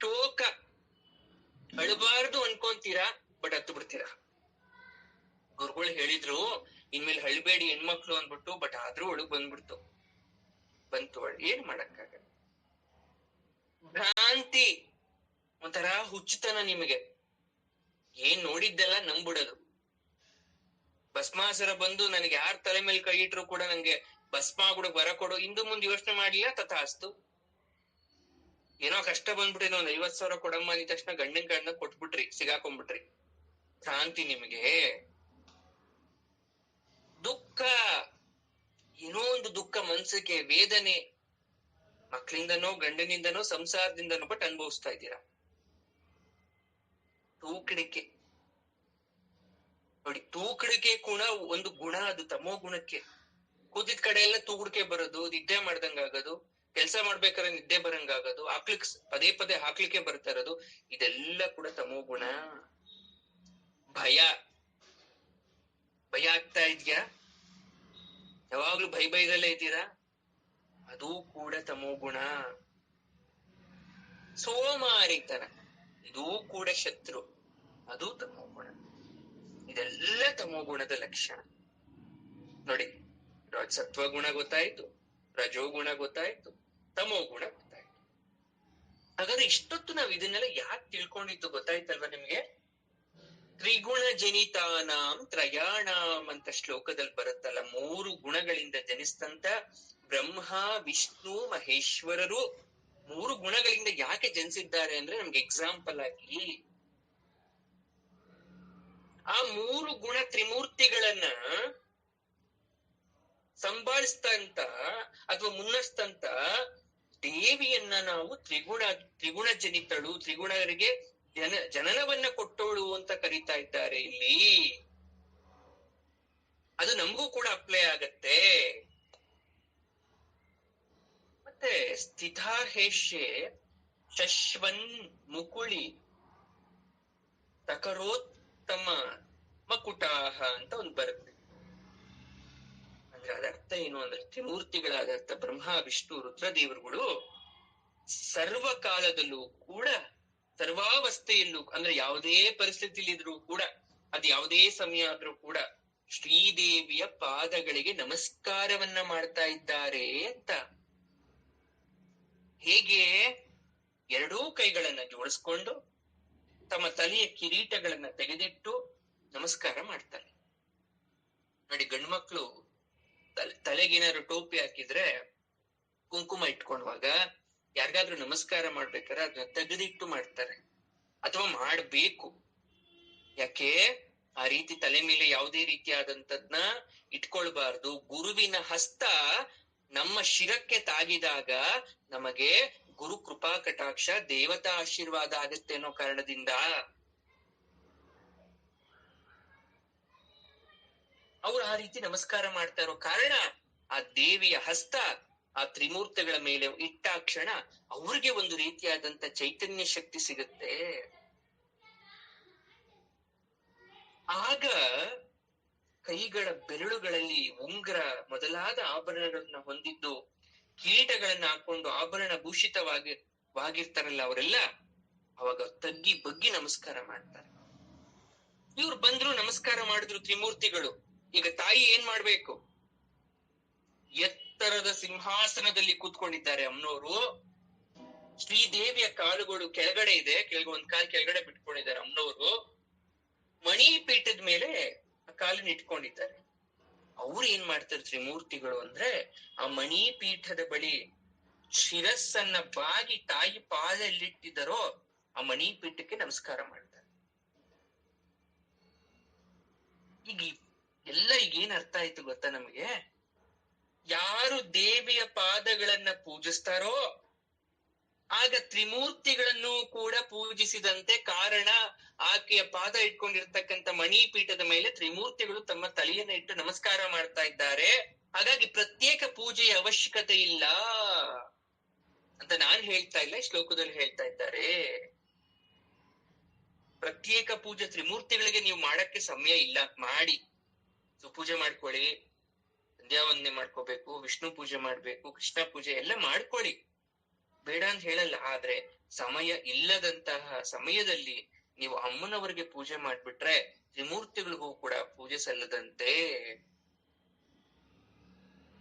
ಶೋಕ, ಅಳಬಾರ್ದು ಅನ್ಕೊಂತೀರಾ, ಬಟ್ ಹತ್ತು ಬಿಡ್ತೀರಾ. ಗುರುಗಳು ಹೇಳಿದ್ರು ಇನ್ಮೇಲೆ ಅಳ್ಬೇಡಿ ಹೆಣ್ಮಕ್ಳು ಅಂದ್ಬಿಟ್ಟು, ಬಟ್ ಆದ್ರೂ ಒಳಗ್ ಬಂತು, ಏನ್ ಮಾಡಕ್ಕಾಗಲ್ಲ. ಭ್ರಾಂತಿ, ಒಂಥರ ಹುಚ್ಚುತನ ನಿಮಗೆ, ಏನ್ ನೋಡಿದ್ದೆಲ್ಲ ನಂಬಿಡೋದು. ಭಸ್ಮಾಸುರ ಬಂದು ನನಗೆ ಯಾರ ತಲೆ ಮೇಲೆ ಕೈ ಇಟ್ರು ಕೂಡ ನಂಗೆ ಭಸ್ಮ ಆಗ್ಬಿಡಕ್ ಬರ ಕೊಡು, ಇಂದು ಮುಂದೆ ಯೋಚನೆ ಮಾಡ್ಲಿಲ್ಲ, ತಥಾಸ್ತು. ಏನೋ ಕಷ್ಟ ಬಂದ್ಬಿಟ್ಟು ಒಂದ್ 50,000 ಕೊಡಮ್ಮ ಅಂದ ತಕ್ಷಣ ಗಂಡನ್ ಕಣ್ಣ ಕೊಟ್ಬಿಟ್ರಿ, ಸಿಗಾಕೊಂಡ್ಬಿಟ್ರಿ. ಭ್ರಾಂತಿ ನಿಮಗೆ. ದುಃಖ, ಏನೋ ಒಂದು ದುಃಖ ಮನ್ಸಿಗೆ, ವೇದನೆ, ಮಕ್ಳಿಂದನೋ ಗಂಡನಿಂದನೋ ಸಂಸಾರದಿಂದನೋ ಬಟ್ ಅನುಭವಿಸ್ತಾ ಇದ್ದೀರಾ. ತೂಕಡಿಕೆ, ನೋಡಿ ತೂಕಡಿಕೆ ಕೂಡ ಒಂದು ಗುಣ, ಅದು ತಮೋ ಗುಣಕ್ಕೆ. ಕೂತಿದ್ ಕಡೆ ಎಲ್ಲ ತೂಗುಡಿಕೆ ಬರೋದು, ನಿದ್ದೆ ಮಾಡ್ದಂಗ ಆಗೋದು, ಕೆಲಸ ಮಾಡ್ಬೇಕಾದ್ರೆ ನಿದ್ದೆ ಬರಂಗಾಗೋದು, ಪದೇ ಪದೇ ಹಾಕ್ಲಿಕ್ಕೆ ಬರ್ತಾ ಇರೋದು, ಇದೆಲ್ಲ ಕೂಡ ತಮೋ ಗುಣ. ಭಯ ಭಯ ಆಗ್ತಾ ಇದ್ಯಾ? ಯಾವಾಗ್ಲೂ ಭಯದಲ್ಲೇ ಇದ್ದೀರಾ? ಅದೂ ಕೂಡ ತಮೋಗುಣ. ಸೋಮಾರಿತನ, ಇದೂ ಕೂಡ ಶತ್ರು, ಅದು ತಮೋಗುಣ. ಇದೆಲ್ಲ ತಮೋಗುಣದ ಲಕ್ಷಣ. ನೋಡಿ, ಸತ್ವಗುಣ ಗೊತ್ತಾಯ್ತು, ರಜೋಗುಣ ಗೊತ್ತಾಯ್ತು, ತಮೋಗುಣ ಗೊತ್ತಾಯ್ತು. ಹಾಗಾದ್ರೆ ಇಷ್ಟೊತ್ತು ನಾವ್ ಇದನ್ನೆಲ್ಲ ಯಾಕೆ ತಿಳ್ಕೊಂಡಿದ್ದು ಗೊತ್ತಾಯ್ತಲ್ವಾ ನಿಮ್ಗೆ? ತ್ರಿಗುಣ ಜನಿತಾನಾಂ ತ್ರಯಾಣಾಂ ಅಂತ ಶ್ಲೋಕದಲ್ಲಿ ಬರುತ್ತಲ್ಲ, 3 ಗುಣಗಳಿಂದ ಜನಿಸ್ತಂತ ಬ್ರಹ್ಮ ವಿಷ್ಣು ಮಹೇಶ್ವರರು 3 ಗುಣಗಳಿಂದ ಯಾಕೆ ಜನಿಸಿದ್ದಾರೆ ಅಂದ್ರೆ ನಮ್ಗೆ ಎಕ್ಸಾಂಪಲ್ ಆಗಿ ಆ 3 ಗುಣ ತ್ರಿಮೂರ್ತಿಗಳನ್ನ ಸಂಭಾಳಿಸ್ತಂತ ಅಥವಾ ಮುನ್ನಸ್ತಂತ ದೇವಿಯನ್ನ ನಾವು ತ್ರಿಗುಣ ಜನಿತಳು, ತ್ರಿಗುಣರಿಗೆ ಜನನವನ್ನ ಕೊಟ್ಟೋಳು ಅಂತ ಕರೀತಾ ಇದ್ದಾರೆ ಇಲ್ಲಿ. ಅದು ನಮಗೂ ಕೂಡ ಅಪ್ಲೈ ಆಗತ್ತೆ. ಮತ್ತೆ ಸ್ಥಿತಾಹೇಷ್ಯೆ ಶಶ್ವನ್ ಮುಕುಳಿ ತಕರೋತ್ತಮ ಮಕುಟಾಹ ಅಂತ ಒಂದು ಬರುತ್ತೆ. ಅಂದ್ರೆ ಅದರ್ಥ ಏನು ಅಂದ್ರೆ, ತ್ರಿಮೂರ್ತಿಗಳಾದ ಬ್ರಹ್ಮ ವಿಷ್ಣು ರುದ್ರದೇವರುಗಳು ಸರ್ವಕಾಲದಲ್ಲೂ ಕೂಡ, ಸರ್ವಾವಸ್ಥೆಯಲ್ಲೂ ಅಂದ್ರೆ ಯಾವುದೇ ಪರಿಸ್ಥಿತಿಯಲ್ಲಿ ಇದ್ರೂ ಕೂಡ, ಅದು ಯಾವುದೇ ಸಮಯ ಆದ್ರೂ ಕೂಡ ಶ್ರೀದೇವಿಯ ಪಾದಗಳಿಗೆ ನಮಸ್ಕಾರವನ್ನ ಮಾಡ್ತಾ ಇದ್ದಾರೆ ಅಂತ. ಹೇಗೆ? 2 ಕೈಗಳನ್ನ ಜೋಡಿಸ್ಕೊಂಡು ತಮ್ಮ ತಲೆಯ ಕಿರೀಟಗಳನ್ನ ತೆಗೆದಿಟ್ಟು ನಮಸ್ಕಾರ ಮಾಡ್ತಾರೆ. ನೋಡಿ, ಗಂಡ್ಮಕ್ಳು ತಲೆಗೇನಾದ್ರು ಟೋಪಿ ಹಾಕಿದ್ರೆ, ಕುಂಕುಮ ಇಟ್ಕೊಂಡವಾಗ ಯಾರಿಗಾದ್ರೂ ನಮಸ್ಕಾರ ಮಾಡ್ಬೇಕಾದ್ರೆ ಅದನ್ನ ತೆಗೆದಿಟ್ಟು ಮಾಡ್ತಾರೆ, ಅಥವಾ ಮಾಡ್ಬೇಕು. ಯಾಕೆ? ಆ ರೀತಿ ತಲೆ ಮೇಲೆ ಯಾವುದೇ ರೀತಿಯಾದಂಥದ್ನ ಇಟ್ಕೊಳ್ಬಾರ್ದು. ಗುರುವಿನ ಹಸ್ತ ನಮ್ಮ ಶಿರಕ್ಕೆ ತಾಗಿದಾಗ ನಮಗೆ ಗುರು ಕೃಪಾ ಕಟಾಕ್ಷ, ದೇವತಾ ಆಶೀರ್ವಾದ ಆಗತ್ತೆ ಅನ್ನೋ ಕಾರಣದಿಂದ ಅವ್ರು ಆ ರೀತಿ ನಮಸ್ಕಾರ ಮಾಡ್ತಾ ಇರೋ ಕಾರಣ, ಆ ದೇವಿಯ ಹಸ್ತ ಆ ತ್ರಿಮೂರ್ತಿಗಳ ಮೇಲೆ ಇಟ್ಟಾಕ್ಷಣ ಅವ್ರಿಗೆ ಒಂದು ರೀತಿಯಾದಂತ ಚೈತನ್ಯ ಶಕ್ತಿ ಸಿಗುತ್ತೆ. ಆಗ ಕೈಗಳ ಬೆರಳುಗಳಲ್ಲಿ ಉಂಗುರ ಮೊದಲಾದ ಆಭರಣಗಳನ್ನ ಹೊಂದಿದ್ದು, ಕಿರೀಟಗಳನ್ನ ಹಾಕೊಂಡು ಆಭರಣ ಭೂಷಿತವಾಗಿರ್ತಾರಲ್ಲ ಅವರೆಲ್ಲ, ಅವಾಗ ತಗ್ಗಿ ಬಗ್ಗಿ ನಮಸ್ಕಾರ ಮಾಡ್ತಾರೆ. ಇವ್ರು ಬಂದ್ರು, ನಮಸ್ಕಾರ ಮಾಡಿದ್ರು ತ್ರಿಮೂರ್ತಿಗಳು. ಈಗ ತಾಯಿ ಏನ್ ಮಾಡ್ಬೇಕು? ಎತ್ತರದ ಸಿಂಹಾಸನದಲ್ಲಿ ಕೂತ್ಕೊಂಡಿದ್ದಾರೆ ಅಮ್ಮನವರು. ಶ್ರೀದೇವಿಯ ಕಾಲುಗಳು ಕೆಳಗಡೆ ಇದೆ, ಒಂದ್ ಕಾಲು ಕೆಳಗಡೆ ಬಿಟ್ಕೊಂಡಿದ್ದಾರೆ ಅಮ್ಮನವರು. ಮಣಿಪೀಠದ ಮೇಲೆ ಆ ಕಾಲನ್ನ ಇಟ್ಕೊಂಡಿದ್ದಾರೆ. ಅವ್ರು ಏನ್ ಮಾಡ್ತಾರೆ ತ್ರಿಮೂರ್ತಿಗಳು ಅಂದ್ರೆ, ಆ ಮಣಿಪೀಠದ ಬಳಿ ಶಿರಸ್ಸನ್ನ ಬಾಗಿ ತಾಯಿ ಪಾದ ಎಲ್ಲಿಟ್ಟಿದ್ದಾರೋ ಆ ಮಣಿಪೀಠಕ್ಕೆ ನಮಸ್ಕಾರ ಮಾಡ್ತಾರೆ. ಈಗ ಏನ್ ಅರ್ಥ ಆಯ್ತು ಗೊತ್ತಾ ನಮಗೆ? ಯಾರು ದೇವಿಯ ಪಾದಗಳನ್ನ ಪೂಜಿಸ್ತಾರೋ ಆಗ ತ್ರಿಮೂರ್ತಿಗಳನ್ನು ಕೂಡ ಪೂಜಿಸಿದಂತೆ. ಕಾರಣ, ಆಕೆಯ ಪಾದ ಇಟ್ಕೊಂಡಿರ್ತಕ್ಕಂಥ ಮಣಿಪೀಠದ ಮೇಲೆ ತ್ರಿಮೂರ್ತಿಗಳು ತಮ್ಮ ತಲೆಯನ್ನ ಇಟ್ಟು ನಮಸ್ಕಾರ ಮಾಡ್ತಾ ಇದ್ದಾರೆ. ಹಾಗಾಗಿ ಪ್ರತ್ಯೇಕ ಪೂಜೆಯ ಅವಶ್ಯಕತೆ ಇಲ್ಲ ಅಂತ ನಾನ್ ಹೇಳ್ತಾ ಇಲ್ಲ, ಶ್ಲೋಕದಲ್ಲಿ ಹೇಳ್ತಾ ಇದ್ದಾರೆ. ಪ್ರತ್ಯೇಕ ಪೂಜೆ ತ್ರಿಮೂರ್ತಿಗಳಿಗೆ ನೀವು ಮಾಡಕ್ಕೆ ಸಮಯ ಇಲ್ಲ, ಮಾಡಿ ಪೂಜೆ ಮಾಡ್ಕೊಳ್ಳಿ, ಸಂಧ್ಯಾ ವಂದನೆ ಮಾಡ್ಕೋಬೇಕು, ವಿಷ್ಣು ಪೂಜೆ ಮಾಡ್ಬೇಕು, ಕೃಷ್ಣ ಪೂಜೆ ಎಲ್ಲ ಮಾಡ್ಕೊಳ್ಳಿ, ಬೇಡ ಅಂತ ಹೇಳಲ್ಲ. ಆದ್ರೆ ಸಮಯ ಇಲ್ಲದಂತಹ ಸಮಯದಲ್ಲಿ ನೀವು ಅಮ್ಮನವರಿಗೆ ಪೂಜೆ ಮಾಡ್ಬಿಟ್ರೆ ತ್ರಿಮೂರ್ತಿಗಳಿಗೂ ಕೂಡ ಪೂಜೆ ಸಲ್ಲದಂತೆ.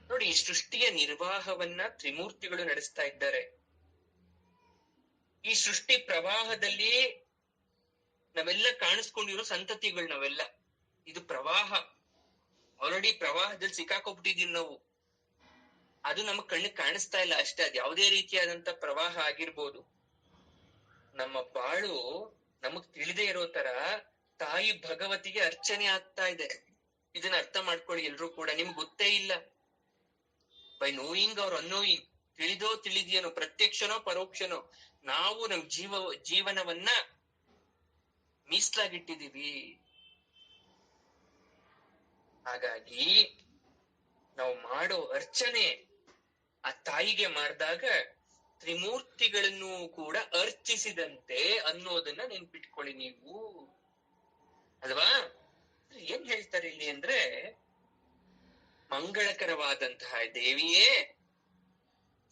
ನೋಡಿ, ಈ ಸೃಷ್ಟಿಯ ನಿರ್ವಾಹವನ್ನ ತ್ರಿಮೂರ್ತಿಗಳು ನಡೆಸ್ತಾ ಇದ್ದಾರೆ. ಈ ಸೃಷ್ಟಿ ಪ್ರವಾಹದಲ್ಲಿ ನಾವೆಲ್ಲ ಕಾಣಿಸ್ಕೊಂಡಿರೋ ಸಂತತಿಗಳು ನಾವೆಲ್ಲ. ಇದು ಪ್ರವಾಹ, ಆಲ್ರೆಡಿ ಪ್ರವಾಹದಲ್ಲಿ ಸಿಕ್ಕಾಕೊಬಿಟ್ಟಿದೀವಿ ನಾವು. ಅದು ನಮ್ಮ ಕಣ್ಣಿಗೆ ಕಾಣಿಸ್ತಾ ಇಲ್ಲ ಅಷ್ಟೇ. ಅದು ಯಾವುದೇ ರೀತಿಯಾದಂತ ಪ್ರವಾಹ ಆಗಿರ್ಬೋದು. ನಮ್ಮ ಬಾಳು ನಮಗ್ ತಿಳಿದೇ ಇರೋ ತರ ತಾಯಿ ಭಗವತಿಗೆ ಅರ್ಚನೆ ಆಗ್ತಾ ಇದೆ. ಇದನ್ನ ಅರ್ಥ ಮಾಡ್ಕೊಳ್ಳಿ ಎಲ್ರು ಕೂಡ. ನಿಮ್ಗೆ ಗೊತ್ತೇ ಇಲ್ಲ, ಬೈ ನೋಯಿಂಗ್ ಅವ್ರ ಅನ್ನೋಯಿಂಗ್, ತಿಳಿದೋ ತಿಳಿದಿಯನೋ, ಪ್ರತ್ಯಕ್ಷನೋ ಪರೋಕ್ಷನೋ, ನಾವು ನಮ್ ಜೀವನವನ್ನ ಮೀಸಲಾಗಿಟ್ಟಿದೀವಿ. ಹಾಗಾಗಿ ನಾವು ಮಾಡೋ ಅರ್ಚನೆ ಆ ತಾಯಿಗೆ ಮಾಡಿದಾಗ ತ್ರಿಮೂರ್ತಿಗಳನ್ನು ಕೂಡ ಅರ್ಚಿಸಿದಂತೆ ಅನ್ನೋದನ್ನ ನೆನ್ಪಿಟ್ಕೊಳ್ಳಿ ನೀವು, ಅಲ್ವಾ? ಮಂಗಳಕರವಾದಂತಹ ದೇವಿಯೇ,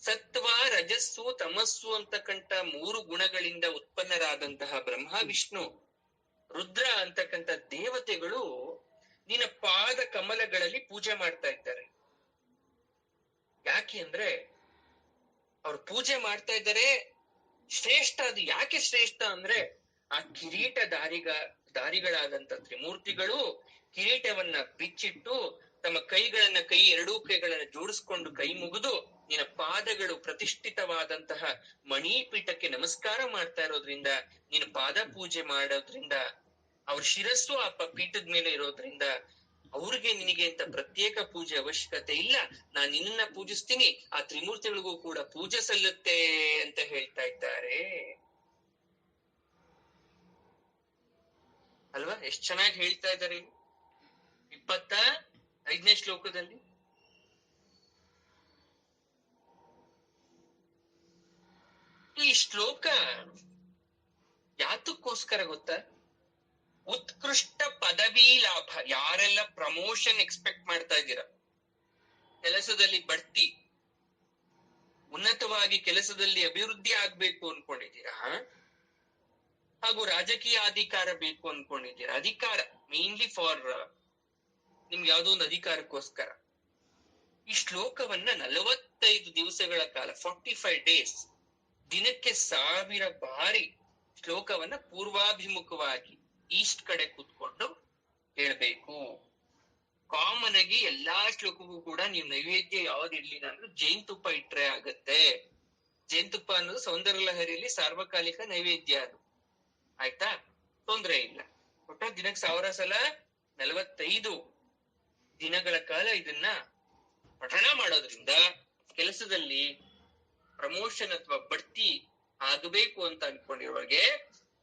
ಸತ್ವ ರಜಸ್ಸು ತಮಸ್ಸು ಅಂತಕ್ಕಂಥ 3 ಗುಣಗಳಿಂದ ಉತ್ಪನ್ನರಾದಂತಹ ಬ್ರಹ್ಮ ವಿಷ್ಣು ರುದ್ರ ಅಂತಕ್ಕಂಥ ದೇವತೆಗಳು ನಿನ್ನ ಪಾದ ಕಮಲಗಳಲ್ಲಿ ಪೂಜೆ ಮಾಡ್ತಾ ಇದ್ದಾರೆ. ಯಾಕೆ ಅಂದ್ರೆ ಅವ್ರು ಪೂಜೆ ಮಾಡ್ತಾ ಇದ್ದಾರೆ ಶ್ರೇಷ್ಠ. ಅದು ಯಾಕೆ ಶ್ರೇಷ್ಠ ಅಂದ್ರೆ ಆ ಕಿರೀಟ ದಾರಿಗಳಾದಂತ ತ್ರಿಮೂರ್ತಿಗಳು ಕಿರೀಟವನ್ನ ಬಿಚ್ಚಿಟ್ಟು ತಮ್ಮ ಎರಡೂ ಕೈಗಳನ್ನ ಜೋಡಿಸ್ಕೊಂಡು ಕೈ ಮುಗಿದು ನಿನ್ನ ಪಾದಗಳು ಪ್ರತಿಷ್ಠಿತವಾದಂತಹ ಮಣಿಪೀಠಕ್ಕೆ ನಮಸ್ಕಾರ ಮಾಡ್ತಾ ಇರೋದ್ರಿಂದ, ನಿನ್ನ ಪಾದ ಪೂಜೆ ಮಾಡೋದ್ರಿಂದ, ಅವ್ರ ಶಿರಸ್ಸು ಆ ಪೀಠದ ಮೇಲೆ ಇರೋದ್ರಿಂದ ಅವ್ರಿಗೆ ನಿನಗೆ ಅಂತ ಪ್ರತ್ಯೇಕ ಪೂಜೆ ಅವಶ್ಯಕತೆ ಇಲ್ಲ. ನಾನ್ ನಿನ್ನ ಪೂಜಿಸ್ತೀನಿ, ಆ ತ್ರಿಮೂರ್ತಿಗಳಿಗೂ ಕೂಡ ಪೂಜೆ ಸಲ್ಲುತ್ತೆ ಅಂತ ಹೇಳ್ತಾ ಇದ್ದಾರೆ ಅಲ್ವಾ? ಎಷ್ಟ್ ಚೆನ್ನಾಗಿ ಹೇಳ್ತಾ ಇದ್ದಾರೆ 25ನೇ ಶ್ಲೋಕದಲ್ಲಿ. ಈ ಶ್ಲೋಕ ಯಾತಕ್ಕೋಸ್ಕರ ಗೊತ್ತಾ? ಉತ್ಕೃಷ್ಟ ಪದವಿ ಲಾಭ. ಯಾರೆಲ್ಲ ಪ್ರಮೋಷನ್ ಎಕ್ಸ್ಪೆಕ್ಟ್ ಮಾಡ್ತಾ ಇದ್ದೀರಾ, ಕೆಲಸದಲ್ಲಿ ಬಡ್ತಿ, ಉನ್ನತವಾಗಿ ಕೆಲಸದಲ್ಲಿ ಅಭಿವೃದ್ಧಿ ಆಗ್ಬೇಕು ಅನ್ಕೊಂಡಿದ್ದೀರಾ, ಹಾಗೂ ರಾಜಕೀಯ ಅಧಿಕಾರ ಬೇಕು ಅನ್ಕೊಂಡಿದ್ದೀರಾ, ಅಧಿಕಾರ ಮೇನ್ಲಿ ಫಾರ್ ನಿಮ್ಗೆ ಯಾವ್ದೋ ಒಂದು ಅಧಿಕಾರಕ್ಕೋಸ್ಕರ, ಈ ಶ್ಲೋಕವನ್ನ 45 ದಿವಸಗಳ ಕಾಲ 45 ಡೇಸ್ ದಿನಕ್ಕೆ 1000 ಬಾರಿ ಶ್ಲೋಕವನ್ನ ಪೂರ್ವಾಭಿಮುಖವಾಗಿ ಈಸ್ಟ್ ಕಡೆ ಕೂತ್ಕೊಂಡು ಹೇಳ್ಬೇಕು. ಕಾಮನ್ ಆಗಿ ಎಲ್ಲಾ ಶ್ಲೋಕಕ್ಕೂ ಕೂಡ ನೀವು ನೈವೇದ್ಯ ಯಾವ್ದು ಇರ್ಲಿಲ್ಲ ಅಂದ್ರೆ ಜೇನುತುಪ್ಪ ಇಟ್ರೆ ಆಗತ್ತೆ. ಜೇನುತುಪ್ಪ ಅನ್ನೋದು ಸೌಂದರ್ಯ ಲಹರಿಯಲ್ಲಿ ಸಾರ್ವಕಾಲಿಕ ನೈವೇದ್ಯ. ಅದು ಆಯ್ತಾ, ತೊಂದ್ರೆ ಇಲ್ಲ. ಒಟ್ಟ ದಿನಕ್ಕೆ 1000 ಸಲ 45 ದಿನಗಳ ಕಾಲ ಇದನ್ನ ಪಠಣ ಮಾಡೋದ್ರಿಂದ ಕೆಲಸದಲ್ಲಿ ಪ್ರಮೋಷನ್ ಅಥವಾ ಬಡ್ತಿ ಆಗಬೇಕು ಅಂತ ಅನ್ಕೊಂಡಿರೋರಿಗೆ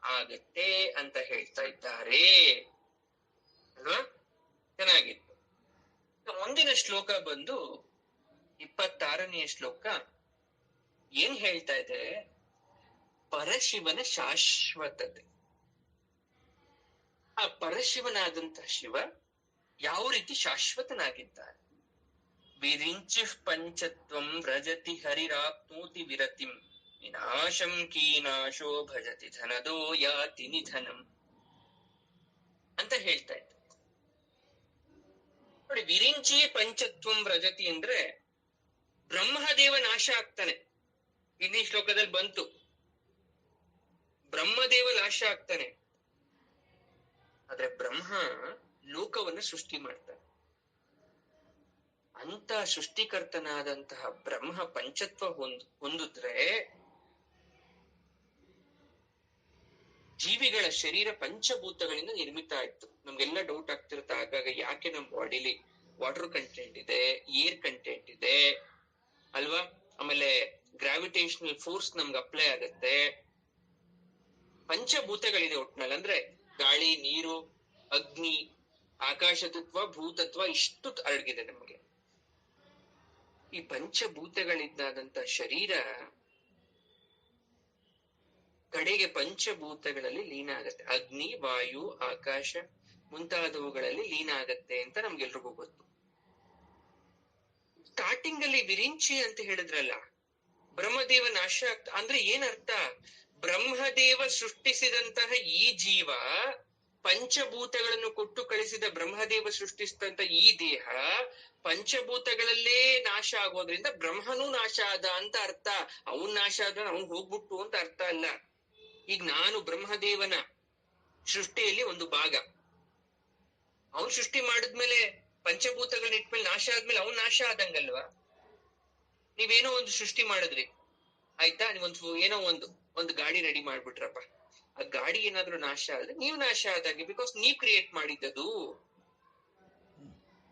ಆಗತ್ತೆ ಅಂತ ಹೇಳ್ತಾ ಇದ್ದಾರೆ ಅಲ್ವಾ? ಚೆನ್ನಾಗಿತ್ತು. ಮುಂದಿನ ಶ್ಲೋಕ ಬಂದು 26ನೇ ಶ್ಲೋಕ. ಏನ್ ಹೇಳ್ತಾ ಇದೆ? ಪರಶಿವನ ಶಾಶ್ವತತೆ. ಆ ಪರಶಿವನಾದಂತಹ ಶಿವ ಯಾವ ರೀತಿ ಶಾಶ್ವತನಾಗಿದ್ದಾನೆ? ವಿರಿಂಚಿ ಪಂಚತ್ವಂ ವ್ರಜತಿ ಹರಿರಾಪ್ನೋತಿ ವಿರತಿಂ ವಿನಾಶಂ ಕೀನಾಶೋ ಭಜತಿ ಧನದೋ ಯಾತಿ ನಿಧನಂ ಅಂತ ಹೇಳ್ತಾ ಇದ್ದ ನೋಡಿ. ವಿರಿಂಚಿ ಪಂಚತ್ವಂ ವ್ರಜತಿ ಅಂದ್ರೆ ಬ್ರಹ್ಮದೇವ ನಾಶ ಆಗ್ತಾನೆ. ಹಿಂದಿನ ಶ್ಲೋಕದಲ್ಲಿ ಬಂತು, ಬ್ರಹ್ಮದೇವ ನಾಶ ಆಗ್ತಾನೆ. ಆದ್ರೆ ಬ್ರಹ್ಮ ಲೋಕವನ್ನು ಸೃಷ್ಟಿ ಮಾಡ್ತಾನೆ. ಅಂತ ಸೃಷ್ಟಿಕರ್ತನಾದಂತಹ ಬ್ರಹ್ಮ ಪಂಚತ್ವ ಹೊಂದಿದ್ರೆ ಜೀವಿಗಳ ಶರೀರ ಪಂಚಭೂತಗಳಿಂದ ನಿರ್ಮಿತ ಆಯ್ತು. ನಮ್ಗೆಲ್ಲ ಡೌಟ್ ಆಗ್ತಿರುತ್ತೆ ಆಗಾಗ, ಯಾಕೆ ನಮ್ ಬಾಡಿಲಿ ವಾಟರ್ ಕಂಟೆಂಟ್ ಇದೆ, ಏರ್ ಕಂಟೆಂಟ್ ಇದೆ ಅಲ್ವಾ, ಆಮೇಲೆ ಗ್ರಾವಿಟೇಷನಲ್ ಫೋರ್ಸ್ ನಮ್ಗೆ ಅಪ್ಲೈ ಆಗತ್ತೆ. ಪಂಚಭೂತಗಳಿದೆ ಒಟ್ನಲ್ಲಿ, ಅಂದ್ರೆ ಗಾಳಿ, ನೀರು, ಅಗ್ನಿ, ಆಕಾಶ ತತ್ವ, ಭೂತತ್ವ ಇಷ್ಟು ಅಡಗಿದೆ ನಮಗೆ. ಈ ಪಂಚಭೂತಗಳಿದ್ದಾದಂತ ಶರೀರ ಕಡೆಗೆ ಪಂಚಭೂತಗಳಲ್ಲಿ ಲೀನ ಆಗತ್ತೆ. ಅಗ್ನಿ, ವಾಯು, ಆಕಾಶ ಮುಂತಾದವುಗಳಲ್ಲಿ ಲೀನ ಆಗತ್ತೆ ಅಂತ ನಮ್ಗೆಲ್ರಿಗೂ ಗೊತ್ತು. ಸ್ಟಾರ್ಟಿಂಗ್ ಅಲ್ಲಿ ವಿರಿಂಚಿ ಅಂತ ಹೇಳಿದ್ರಲ್ಲ, ಬ್ರಹ್ಮದೇವ ನಾಶ ಆಗ್ತ ಅಂದ್ರೆ ಏನರ್ಥ? ಬ್ರಹ್ಮದೇವ ಸೃಷ್ಟಿಸಿದಂತಹ ಈ ಜೀವ, ಪಂಚಭೂತಗಳನ್ನು ಕೊಟ್ಟು ಕಳಿಸಿದ ಬ್ರಹ್ಮದೇವ ಸೃಷ್ಟಿಸಿದಂತ ಈ ದೇಹ ಪಂಚಭೂತಗಳಲ್ಲೇ ನಾಶ ಆಗೋದ್ರಿಂದ ಬ್ರಹ್ಮನೂ ನಾಶ ಆದ ಅಂತ ಅರ್ಥ. ಅವನ್ ನಾಶ ಆದ ಅವನ್ ಹೋಗ್ಬಿಟ್ಟು ಅಂತ ಅರ್ಥ ಅಲ್ಲ. ಈಗ ನಾನು ಬ್ರಹ್ಮದೇವನ ಸೃಷ್ಟಿಯಲ್ಲಿ ಒಂದು ಭಾಗ. ಅವನ್ ಸೃಷ್ಟಿ ಮಾಡಿದ್ಮೇಲೆ ಪಂಚಭೂತಗಳನ್ನ ಇಟ್ಮೇಲೆ ನಾಶ ಆದ್ಮೇಲೆ ಅವನ್ ನಾಶ ಆದಂಗಲ್ವಾ? ನೀವೇನೋ ಒಂದು ಸೃಷ್ಟಿ ಮಾಡಿದ್ರಿ, ಆಯ್ತಾ? ನೀವೊಂದು ಏನೋ ಒಂದು ಗಾಡಿ ರೆಡಿ ಮಾಡ್ಬಿಟ್ರಪ್ಪ, ಆ ಗಾಡಿ ಏನಾದ್ರೂ ನಾಶ ಆದ್ರೆ ನೀವು ನಾಶ ಆದಾಗೆ, ಬಿಕಾಸ್ ನೀವ್ ಕ್ರಿಯೇಟ್ ಮಾಡಿದ್ದದು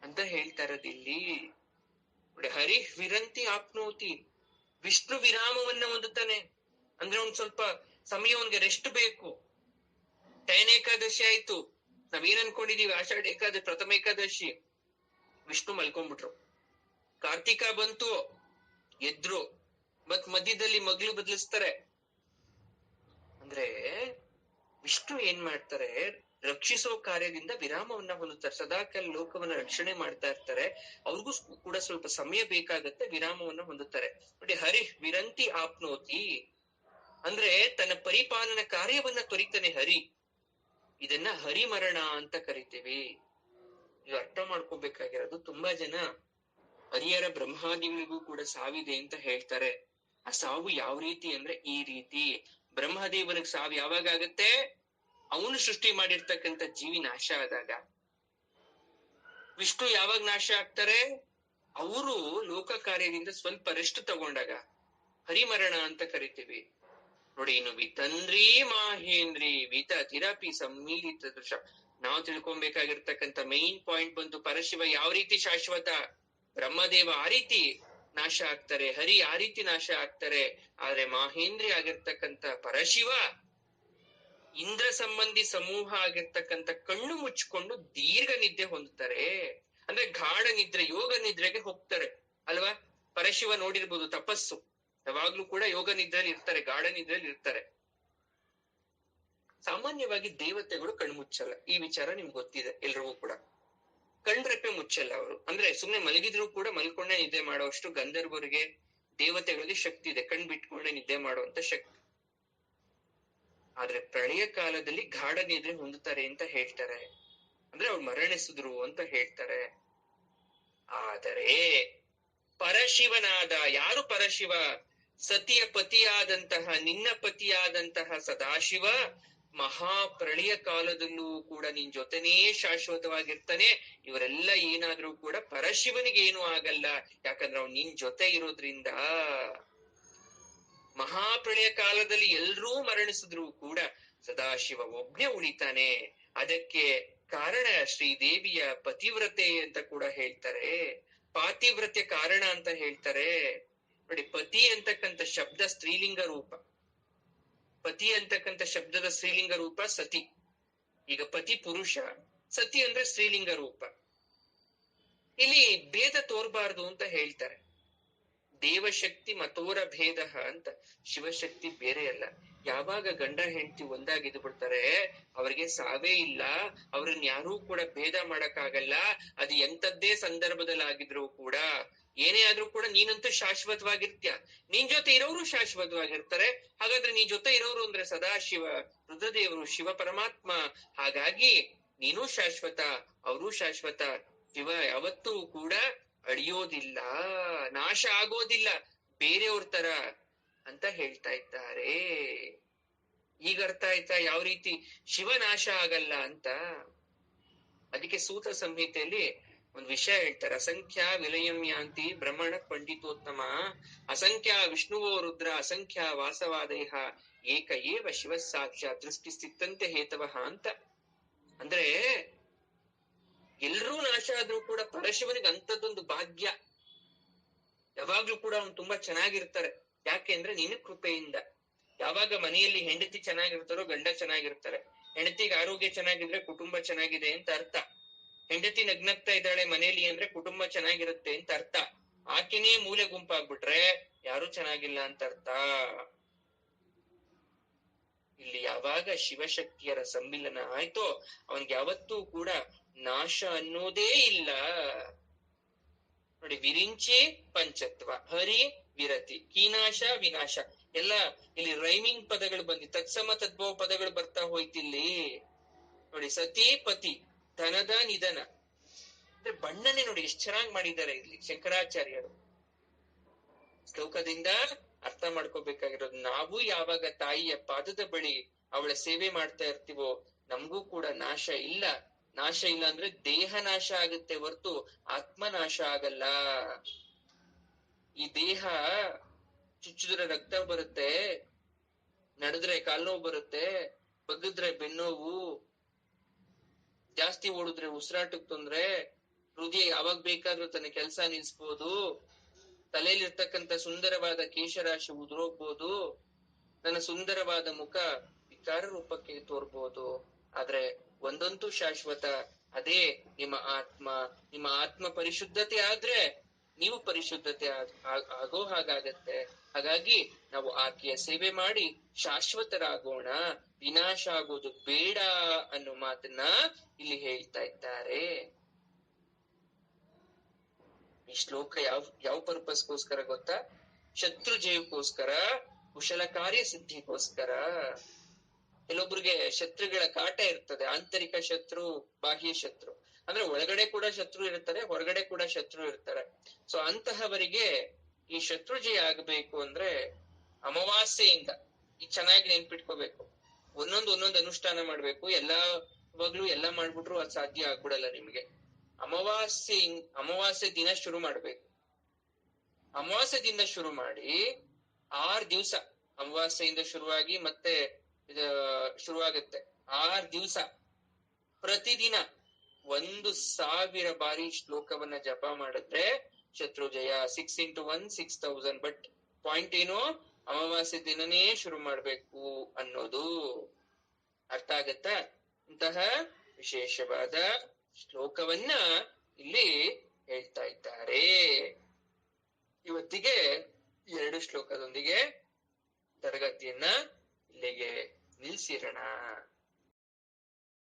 ಅಂತ ಹೇಳ್ತಾ ಇರೋದು ಇಲ್ಲಿ. ಹರಿ ವಿರಂತಿ ಆಪ್ನೋತಿ, ವಿಷ್ಣು ವಿರಾಮವನ್ನ ಹೊಂದುತ್ತಾನೆ. ಅಂದ್ರೆ ಒಂದ್ ಸ್ವಲ್ಪ ಸಮಯ ಅವನ್ಗೆ ರೆಸ್ಟ್ ಬೇಕು. ಶಯನ ಏಕಾದಶಿ ಆಯ್ತು, ನಾವೇನ್ ಅನ್ಕೊಂಡಿದೀವಿ, ಆಷಾಢ ಏಕಾದಶಿ, ಪ್ರಥಮ ಏಕಾದಶಿ, ವಿಷ್ಣು ಮಲ್ಕೊಂಡ್ಬಿಟ್ರು. ಕಾರ್ತಿಕ ಬಂತು, ಎದ್ರು, ಮತ್ ಮಧ್ಯದಲ್ಲಿ ಮಗ್ಳು ಬದಲಿಸ್ತಾರೆ. ಅಂದ್ರೆ ವಿಷ್ಣು ಏನ್ ಮಾಡ್ತಾರೆ, ರಕ್ಷಿಸೋ ಕಾರ್ಯದಿಂದ ವಿರಾಮವನ್ನ ಹೊಂದುತ್ತಾರೆ. ಸದಾಕಾಲ ಲೋಕವನ್ನ ರಕ್ಷಣೆ ಮಾಡ್ತಾ ಇರ್ತಾರೆ. ಅವ್ರಿಗೂ ಕೂಡ ಸ್ವಲ್ಪ ಸಮಯ ಬೇಕಾಗತ್ತೆ, ವಿರಾಮವನ್ನ ಹೊಂದುತ್ತಾರೆ. ನೋಡಿ, ಹರಿ ವಿರಂತಿ ಆಪ್ನೋತಿ ಅಂದ್ರೆ ತನ್ನ ಪರಿಪಾಲನ ಕಾರ್ಯವನ್ನ ತೊರಿತಾನೆ ಹರಿ. ಇದನ್ನ ಹರಿಮರಣ ಅಂತ ಕರಿತೀವಿ. ಇದು ಅರ್ಥ ಮಾಡ್ಕೋಬೇಕಾಗಿರೋದು. ತುಂಬಾ ಜನ ಹರಿಹರ ಬ್ರಹ್ಮಾದಿಗಳಿಗೂ ಕೂಡ ಸಾವಿದೆ ಅಂತ ಹೇಳ್ತಾರೆ. ಆ ಸಾವು ಯಾವ ರೀತಿ ಅಂದ್ರೆ ಈ ರೀತಿ. ಬ್ರಹ್ಮದೇವನಿಗೆ ಸಾವು ಯಾವಾಗ ಆಗತ್ತೆ? ಅವನು ಸೃಷ್ಟಿ ಮಾಡಿರ್ತಕ್ಕಂಥ ಜೀವಿ ನಾಶ ಆದಾಗ. ವಿಷ್ಣು ಯಾವಾಗ ನಾಶ ಆಗ್ತಾರೆ? ಅವರು ಲೋಕ ಕಾರ್ಯದಿಂದ ಸ್ವಲ್ಪ ರೆಸ್ಟ್ ತಗೊಂಡಾಗ. ಹರಿಮರಣ ಅಂತ ಕರಿತೀವಿ. ನೋಡಿ, ಇನ್ನು ವಿತಂದ್ರಿ ಮಾಹೇಂದ್ರಿ ವಿತ ತಿರಪಿ ಸಮ್ಮಿಲಿತ ದೃಶ. ನಾವು ತಿಳ್ಕೊಬೇಕಾಗಿರ್ತಕ್ಕಂಥ ಮೈನ್ ಪಾಯಿಂಟ್ ಬಂತು, ಪರಶಿವ ಯಾವ ರೀತಿ ಶಾಶ್ವತ, ಬ್ರಹ್ಮದೇವ ಆ ರೀತಿ ನಾಶ ಆಗ್ತಾರೆ, ಹರಿ ಆ ರೀತಿ ನಾಶ ಆಗ್ತಾರೆ. ಆದ್ರೆ ಮಾಹೇಂದ್ರಿ ಆಗಿರ್ತಕ್ಕಂಥ ಪರಶಿವ ಇಂದ್ರ ಸಂಬಂಧಿ ಸಮೂಹ ಆಗಿರ್ತಕ್ಕಂಥ ಕಣ್ಣು ಮುಚ್ಚಿಕೊಂಡು ದೀರ್ಘ ನಿದ್ದೆ ಹೊಂದುತ್ತಾರೆ. ಅಂದ್ರೆ ಗಾಢ ನಿದ್ರೆ, ಯೋಗ ನಿದ್ರೆಗೆ ಹೋಗ್ತಾರೆ ಅಲ್ವಾ. ಪರಶಿವ ನೋಡಿರ್ಬೋದು, ತಪಸ್ಸು ಯಾವಾಗ್ಲೂ ಕೂಡ ಯೋಗ ನಿದ್ರೆಯಲ್ಲಿ ಇರ್ತಾರೆ, ಗಾಢ ನಿದ್ರೆಯಲ್ಲಿ ಇರ್ತಾರೆ. ಸಾಮಾನ್ಯವಾಗಿ ದೇವತೆಗಳು ಕಣ್ಣು ಮುಚ್ಚಲ್ಲ, ಈ ವಿಚಾರ ನಿಮ್ಗೆ ಗೊತ್ತಿದೆ ಎಲ್ರಿಗೂ ಕೂಡ. ಕಣ್ರೆಪ್ಪೆ ಮುಚ್ಚಲ್ಲ ಅವರು. ಅಂದ್ರೆ ಸುಮ್ನೆ ಮಲಗಿದ್ರು ಕೂಡ ಮಲ್ಕೊಂಡೆ ನಿದ್ದೆ ಮಾಡುವಷ್ಟು ಗಂಧರ್ವರಿಗೆ, ದೇವತೆಗಳಿಗೆ ಶಕ್ತಿ ಇದೆ, ಕಣ್ ಬಿಟ್ಕೊಂಡೆ ನಿದ್ದೆ ಮಾಡುವಂತ ಶಕ್ತಿ. ಆದ್ರೆ ಪ್ರಳಯ ಕಾಲದಲ್ಲಿ ಗಾಢ ನಿದ್ರೆ ಹೊಂದುತ್ತಾರೆ ಅಂತ ಹೇಳ್ತಾರೆ. ಅಂದ್ರೆ ಅವ್ರು ಮರಣಿಸಿದ್ರು ಅಂತ ಹೇಳ್ತಾರೆ. ಆದರೆ ಪರಶಿವನಾದ, ಯಾರು ಪರಶಿವ? ಸತಿಯ ಪತಿಯಾದಂತಹ, ನಿನ್ನ ಪತಿಯಾದಂತಹ ಸದಾಶಿವ ಮಹಾಪ್ರಳಯ ಕಾಲದಲ್ಲೂ ಕೂಡ ನಿನ್ ಜೊತೆನೇ ಶಾಶ್ವತವಾಗಿರ್ತಾನೆ. ಇವರೆಲ್ಲ ಏನಾದ್ರೂ ಕೂಡ ಪರಶಿವನಿಗೆ ಏನು ಆಗಲ್ಲ, ಯಾಕಂದ್ರೆ ಅವ್ನು ನಿನ್ ಜೊತೆ ಇರೋದ್ರಿಂದ. ಮಹಾಪ್ರಳಯ ಕಾಲದಲ್ಲಿ ಎಲ್ರೂ ಮರಣಿಸಿದ್ರು ಕೂಡ ಸದಾಶಿವ ಒಬ್ನೇ ಉಳಿತಾನೆ. ಅದಕ್ಕೆ ಕಾರಣ ಶ್ರೀದೇವಿಯ ಪತಿವ್ರತೆ ಅಂತ ಕೂಡ ಹೇಳ್ತಾರೆ, ಪಾತಿವ್ರತ್ಯ ಕಾರಣ ಅಂತ ಹೇಳ್ತಾರೆ. ನೋಡಿ, ಪತಿ ಅಂತಕ್ಕಂಥ ಶಬ್ದ ಸ್ತ್ರೀಲಿಂಗ ರೂಪ. ಪತಿ ಅಂತಕ್ಕಂಥ ಶಬ್ದದ ಸ್ತ್ರೀಲಿಂಗ ರೂಪ ಸತಿ. ಈಗ ಪತಿ ಪುರುಷ, ಸತಿ ಅಂದ್ರೆ ಸ್ತ್ರೀಲಿಂಗ ರೂಪ. ಇಲ್ಲಿ ಭೇದ ತೋರ್ಬಾರ್ದು ಅಂತ ಹೇಳ್ತಾರೆ. ದೇವಶಕ್ತಿ ಮತೋರ ಭೇದ ಅಂತ. ಶಿವಶಕ್ತಿ ಬೇರೆ ಅಲ್ಲ. ಯಾವಾಗ ಗಂಡ ಹೆಂಡತಿ ಒಂದಾಗಿದ್ದು ಬಿಡ್ತಾರೆ, ಅವ್ರಿಗೆ ಸಾವೇ ಇಲ್ಲ. ಅವ್ರನ್ನ ಯಾರೂ ಕೂಡ ಭೇದ ಮಾಡಕ್ಕಾಗಲ್ಲ. ಅದು ಎಂತದ್ದೇ ಸಂದರ್ಭದಲ್ಲಿ ಆಗಿದ್ರು ಕೂಡ, ಏನೇ ಆದ್ರೂ ಕೂಡ ನೀನಂತೂ ಶಾಶ್ವತವಾಗಿರ್ತೀಯ, ನಿನ್ ಜೊತೆ ಇರೋರು ಶಾಶ್ವತವಾಗಿರ್ತಾರೆ. ಹಾಗಾದ್ರೆ ನೀನ್ ಜೊತೆ ಇರೋರು ಅಂದ್ರೆ ಸದಾಶಿವ, ರುದ್ರದೇವರು, ಶಿವ ಪರಮಾತ್ಮ. ಹಾಗಾಗಿ ನೀನು ಶಾಶ್ವತ, ಅವರು ಶಾಶ್ವತ. ಶಿವ ಯಾವತ್ತೂ ಕೂಡ ಅಳಿಯೋದಿಲ್ಲ, ನಾಶ ಆಗೋದಿಲ್ಲ, ಬೇರೆಯವ್ರ ತರ ಅಂತ ಹೇಳ್ತಾ ಇದ್ದಾರೆ. ಈಗ ಅರ್ಥ ಆಯ್ತಾ ಯಾವ ರೀತಿ ಶಿವ ನಾಶ ಆಗಲ್ಲ ಅಂತ? ಅದಕ್ಕೆ ಸೂತ್ರ ಸಂಹಿತೆಯಲ್ಲಿ ಒಂದ್ ವಿಷಯ ಹೇಳ್ತಾರೆ. ಅಸಂಖ್ಯ ವಿಲಯಂ ಯಾಂತಿ ಬ್ರಹ್ಮಣ ಪಂಡಿತೋತ್ತಮ, ಅಸಂಖ್ಯ ವಿಷ್ಣುವೋ ರುದ್ರ, ಅಸಂಖ್ಯ ವಾಸವಾದೇಹ, ಏಕ ಏವ ಶಿವ ಸಾಕ್ಷಾತ್ ದೃಷ್ಟಿ ಸ್ಥಿತಂತೆ ಹೇತವಃ ಅಂತ. ಅಂದ್ರೆ ಎಲ್ರೂ ನಾಶ ಆದ್ರೂ ಕೂಡ ಪರಶಿವನಿಗೆ ಅಂತದೊಂದು ಭಾಗ್ಯ. ಯಾವಾಗ್ಲೂ ಕೂಡ ಅವ್ನು ತುಂಬಾ ಚೆನ್ನಾಗಿರ್ತಾರೆ. ಯಾಕೆಂದ್ರೆ ನಿನ್ನ ಕೃಪೆಯಿಂದ. ಯಾವಾಗ ಮನೆಯಲ್ಲಿ ಹೆಂಡತಿ ಚೆನ್ನಾಗಿರ್ತಾರೋ ಗಂಡ ಚೆನ್ನಾಗಿರ್ತಾರೆ. ಹೆಂಡತಿಗೆ ಆರೋಗ್ಯ ಚೆನ್ನಾಗಿದ್ರೆ ಕುಟುಂಬ ಚೆನ್ನಾಗಿದೆ ಅಂತ ಅರ್ಥ. ಹೆಂಡತಿ ನಗ್ನಗ್ತಾ ಇದ್ದಾಳೆ ಮನೆಯಲ್ಲಿ ಅಂದ್ರೆ ಕುಟುಂಬ ಚೆನ್ನಾಗಿರುತ್ತೆ ಅಂತ ಅರ್ಥ. ಆಕೆನೇ ಮೂಲೆ ಗುಂಪಾಗ್ಬಿಟ್ರೆ ಯಾರು ಚೆನ್ನಾಗಿಲ್ಲ ಅಂತ ಅರ್ಥ. ಇಲ್ಲಿ ಯಾವಾಗ ಶಿವಶಕ್ತಿಯರ ಸಮ್ಮಿಲನ ಆಯ್ತೋ ಅವನ್ಗೆ ಯಾವತ್ತೂ ಕೂಡ ನಾಶ ಅನ್ನೋದೇ ಇಲ್ಲ. ನೋಡಿ, ವಿರಿಂಚಿ ಪಂಚತ್ವ, ಹರಿ ವಿರತಿ, ಕೀನಾಶ ವಿನಾಶ ಎಲ್ಲ ಇಲ್ಲಿ ರೈಮಿಂಗ್ ಪದಗಳು ಬಂದಿ, ತತ್ಸಮ ತದ್ಭವ ಪದಗಳು ಬರ್ತಾ ಹೋಯ್ತಿಲ್ಲಿ. ನೋಡಿ, ಸತಿ ಪತಿ, ಧನದ ನಿಧನ, ಅಂದ್ರೆ ಬಣ್ಣನೆ ನೋಡಿ ಎಷ್ಟು ಚೆನ್ನಾಗಿ ಮಾಡಿದ್ದಾರೆ ಇಲ್ಲಿ ಶಂಕರಾಚಾರ್ಯರು. ಶ್ಲೋಕದಿಂದ ಅರ್ಥ ಮಾಡ್ಕೋಬೇಕಾಗಿರೋದು, ನಾವು ಯಾವಾಗ ತಾಯಿಯ ಪಾದದ ಬಳಿ ಅವಳ ಸೇವೆ ಮಾಡ್ತಾ ಇರ್ತೀವೋ ನಮಗೂ ಕೂಡ ನಾಶ ಇಲ್ಲ. ನಾಶ ಇಲ್ಲ ಅಂದ್ರೆ ದೇಹ ನಾಶ ಆಗುತ್ತೆ ಹೊರತು ಆತ್ಮ ನಾಶ ಆಗಲ್ಲ. ಈ ದೇಹ ಚುಚ್ಚಿದ್ರೆ ರಕ್ತ ಬರುತ್ತೆ, ನಡೆದ್ರೆ ಕಾಲ್ನೋವು ಬರುತ್ತೆ, ಬಗ್ಗಿದ್ರೆ ಬೆನ್ನೋವು, ಜಾಸ್ತಿ ಓಡಿದ್ರೆ ಉಸಿರಾಟಕ್ಕೆ ತೊಂದ್ರೆ, ಹೃದಯ ಯಾವಾಗ ಬೇಕಾದ್ರೂ ತನ್ನ ಕೆಲಸ ನಿಲ್ಸ್ಬೋದು, ತಲೆಯಲ್ಲಿರ್ತಕ್ಕಂಥ ಸುಂದರವಾದ ಕೇಶರಾಶಿ ಉದುರೋಗ್ಬೋದು, ನನ್ನ ಸುಂದರವಾದ ಮುಖ ವಿಕಾರ ರೂಪಕ್ಕೆ ತೋರ್ಬೋದು. ಆದ್ರೆ ಒಂದಂತೂ ಶಾಶ್ವತ, ಅದೇ ನಿಮ್ಮ ಆತ್ಮ. ನಿಮ್ಮ ಆತ್ಮ ಪರಿಶುದ್ಧತೆ ಆದ್ರೆ ನೀವು ಪರಿಶುದ್ಧತೆ ಆಗೋ ಹಾಗಾಗತ್ತೆ. ಹಾಗಾಗಿ ನಾವು ಆಕೆಯ ಸೇವೆ ಮಾಡಿ ಶಾಶ್ವತರಾಗೋಣ, ವಿನಾಶ ಆಗೋದು ಬೇಡ ಅನ್ನೋ ಮಾತನ್ನ ಇಲ್ಲಿ ಹೇಳ್ತಾ ಇದ್ದಾರೆ. ಈ ಶ್ಲೋಕ ಯಾವ ಪರ್ಪಸ್ಗೋಸ್ಕರ ಗೊತ್ತಾ? ಶತ್ರು ಜಯಕ್ಕೋಸ್ಕರ, ಕುಶಲ ಕಾರ್ಯ ಸಿದ್ಧಿಗೋಸ್ಕರ. ಕೆಲವೊಬ್ರಿಗೆ ಶತ್ರುಗಳ ಕಾಟ ಇರ್ತದೆ, ಆಂತರಿಕ ಶತ್ರು, ಬಾಹ್ಯ ಶತ್ರು. ಅಂದ್ರೆ ಒಳಗಡೆ ಕೂಡ ಶತ್ರು ಇರ್ತಾರೆ, ಹೊರಗಡೆ ಕೂಡ ಶತ್ರು ಇರ್ತಾರೆ. ಸೊ ಅಂತಹವರಿಗೆ ಈ ಶತ್ರು ಜಯ ಆಗ್ಬೇಕು ಅಂದ್ರೆ ಅಮಾವಾಸ್ಯೆಯಿಂದ, ಈ ಚೆನ್ನಾಗಿ ನೆನ್ಪಿಟ್ಕೋಬೇಕು. ಒಂದೊಂದು ಅನುಷ್ಠಾನ ಮಾಡ್ಬೇಕು. ಎಲ್ಲಾವಾಗ್ಲೂ ಎಲ್ಲಾ ಮಾಡ್ಬಿಟ್ರು ಅದು ಸಾಧ್ಯ ಆಗ್ಬಿಡಲ್ಲ ನಿಮ್ಗೆ. ಅಮಾವಾಸ್ಯೆ ದಿನ ಶುರು ಮಾಡ್ಬೇಕು. ಅಮಾವಾಸ್ಯದಿಂದ ಶುರು ಮಾಡಿ 6 ದಿವಸ, ಅಮಾವಾಸ್ಯೆಯಿಂದ ಶುರುವಾಗಿ ಮತ್ತೆ ಶುರುವಾಗುತ್ತೆ 6 ದಿವಸ ಪ್ರತಿದಿನ 1000 ಬಾರಿ ಶ್ಲೋಕವನ್ನ ಜಪ ಮಾಡಿದ್ರೆ ಶತ್ರು ಜಯ. 6 into 1 6000. ಬಟ್ ಪಾಯಿಂಟ್ ಏನು? ಅಮಾವಾಸ್ಯೆ ದಿನನೇ ಶುರು ಮಾಡ್ಬೇಕು ಅನ್ನೋದು ಅರ್ಥ ಆಗತ್ತಾ? ಇಂತಹ ವಿಶೇಷವಾದ ಶ್ಲೋಕವನ್ನ ಇಲ್ಲಿ ಹೇಳ್ತಾ ಇದ್ದಾರೆ. ಇವತ್ತಿಗೆ 2 ಶ್ಲೋಕದೊಂದಿಗೆ ತರಗತಿಯನ್ನ ಇಲ್ಲಿಗೆ ನಿಲ್ಸಿರೋಣ.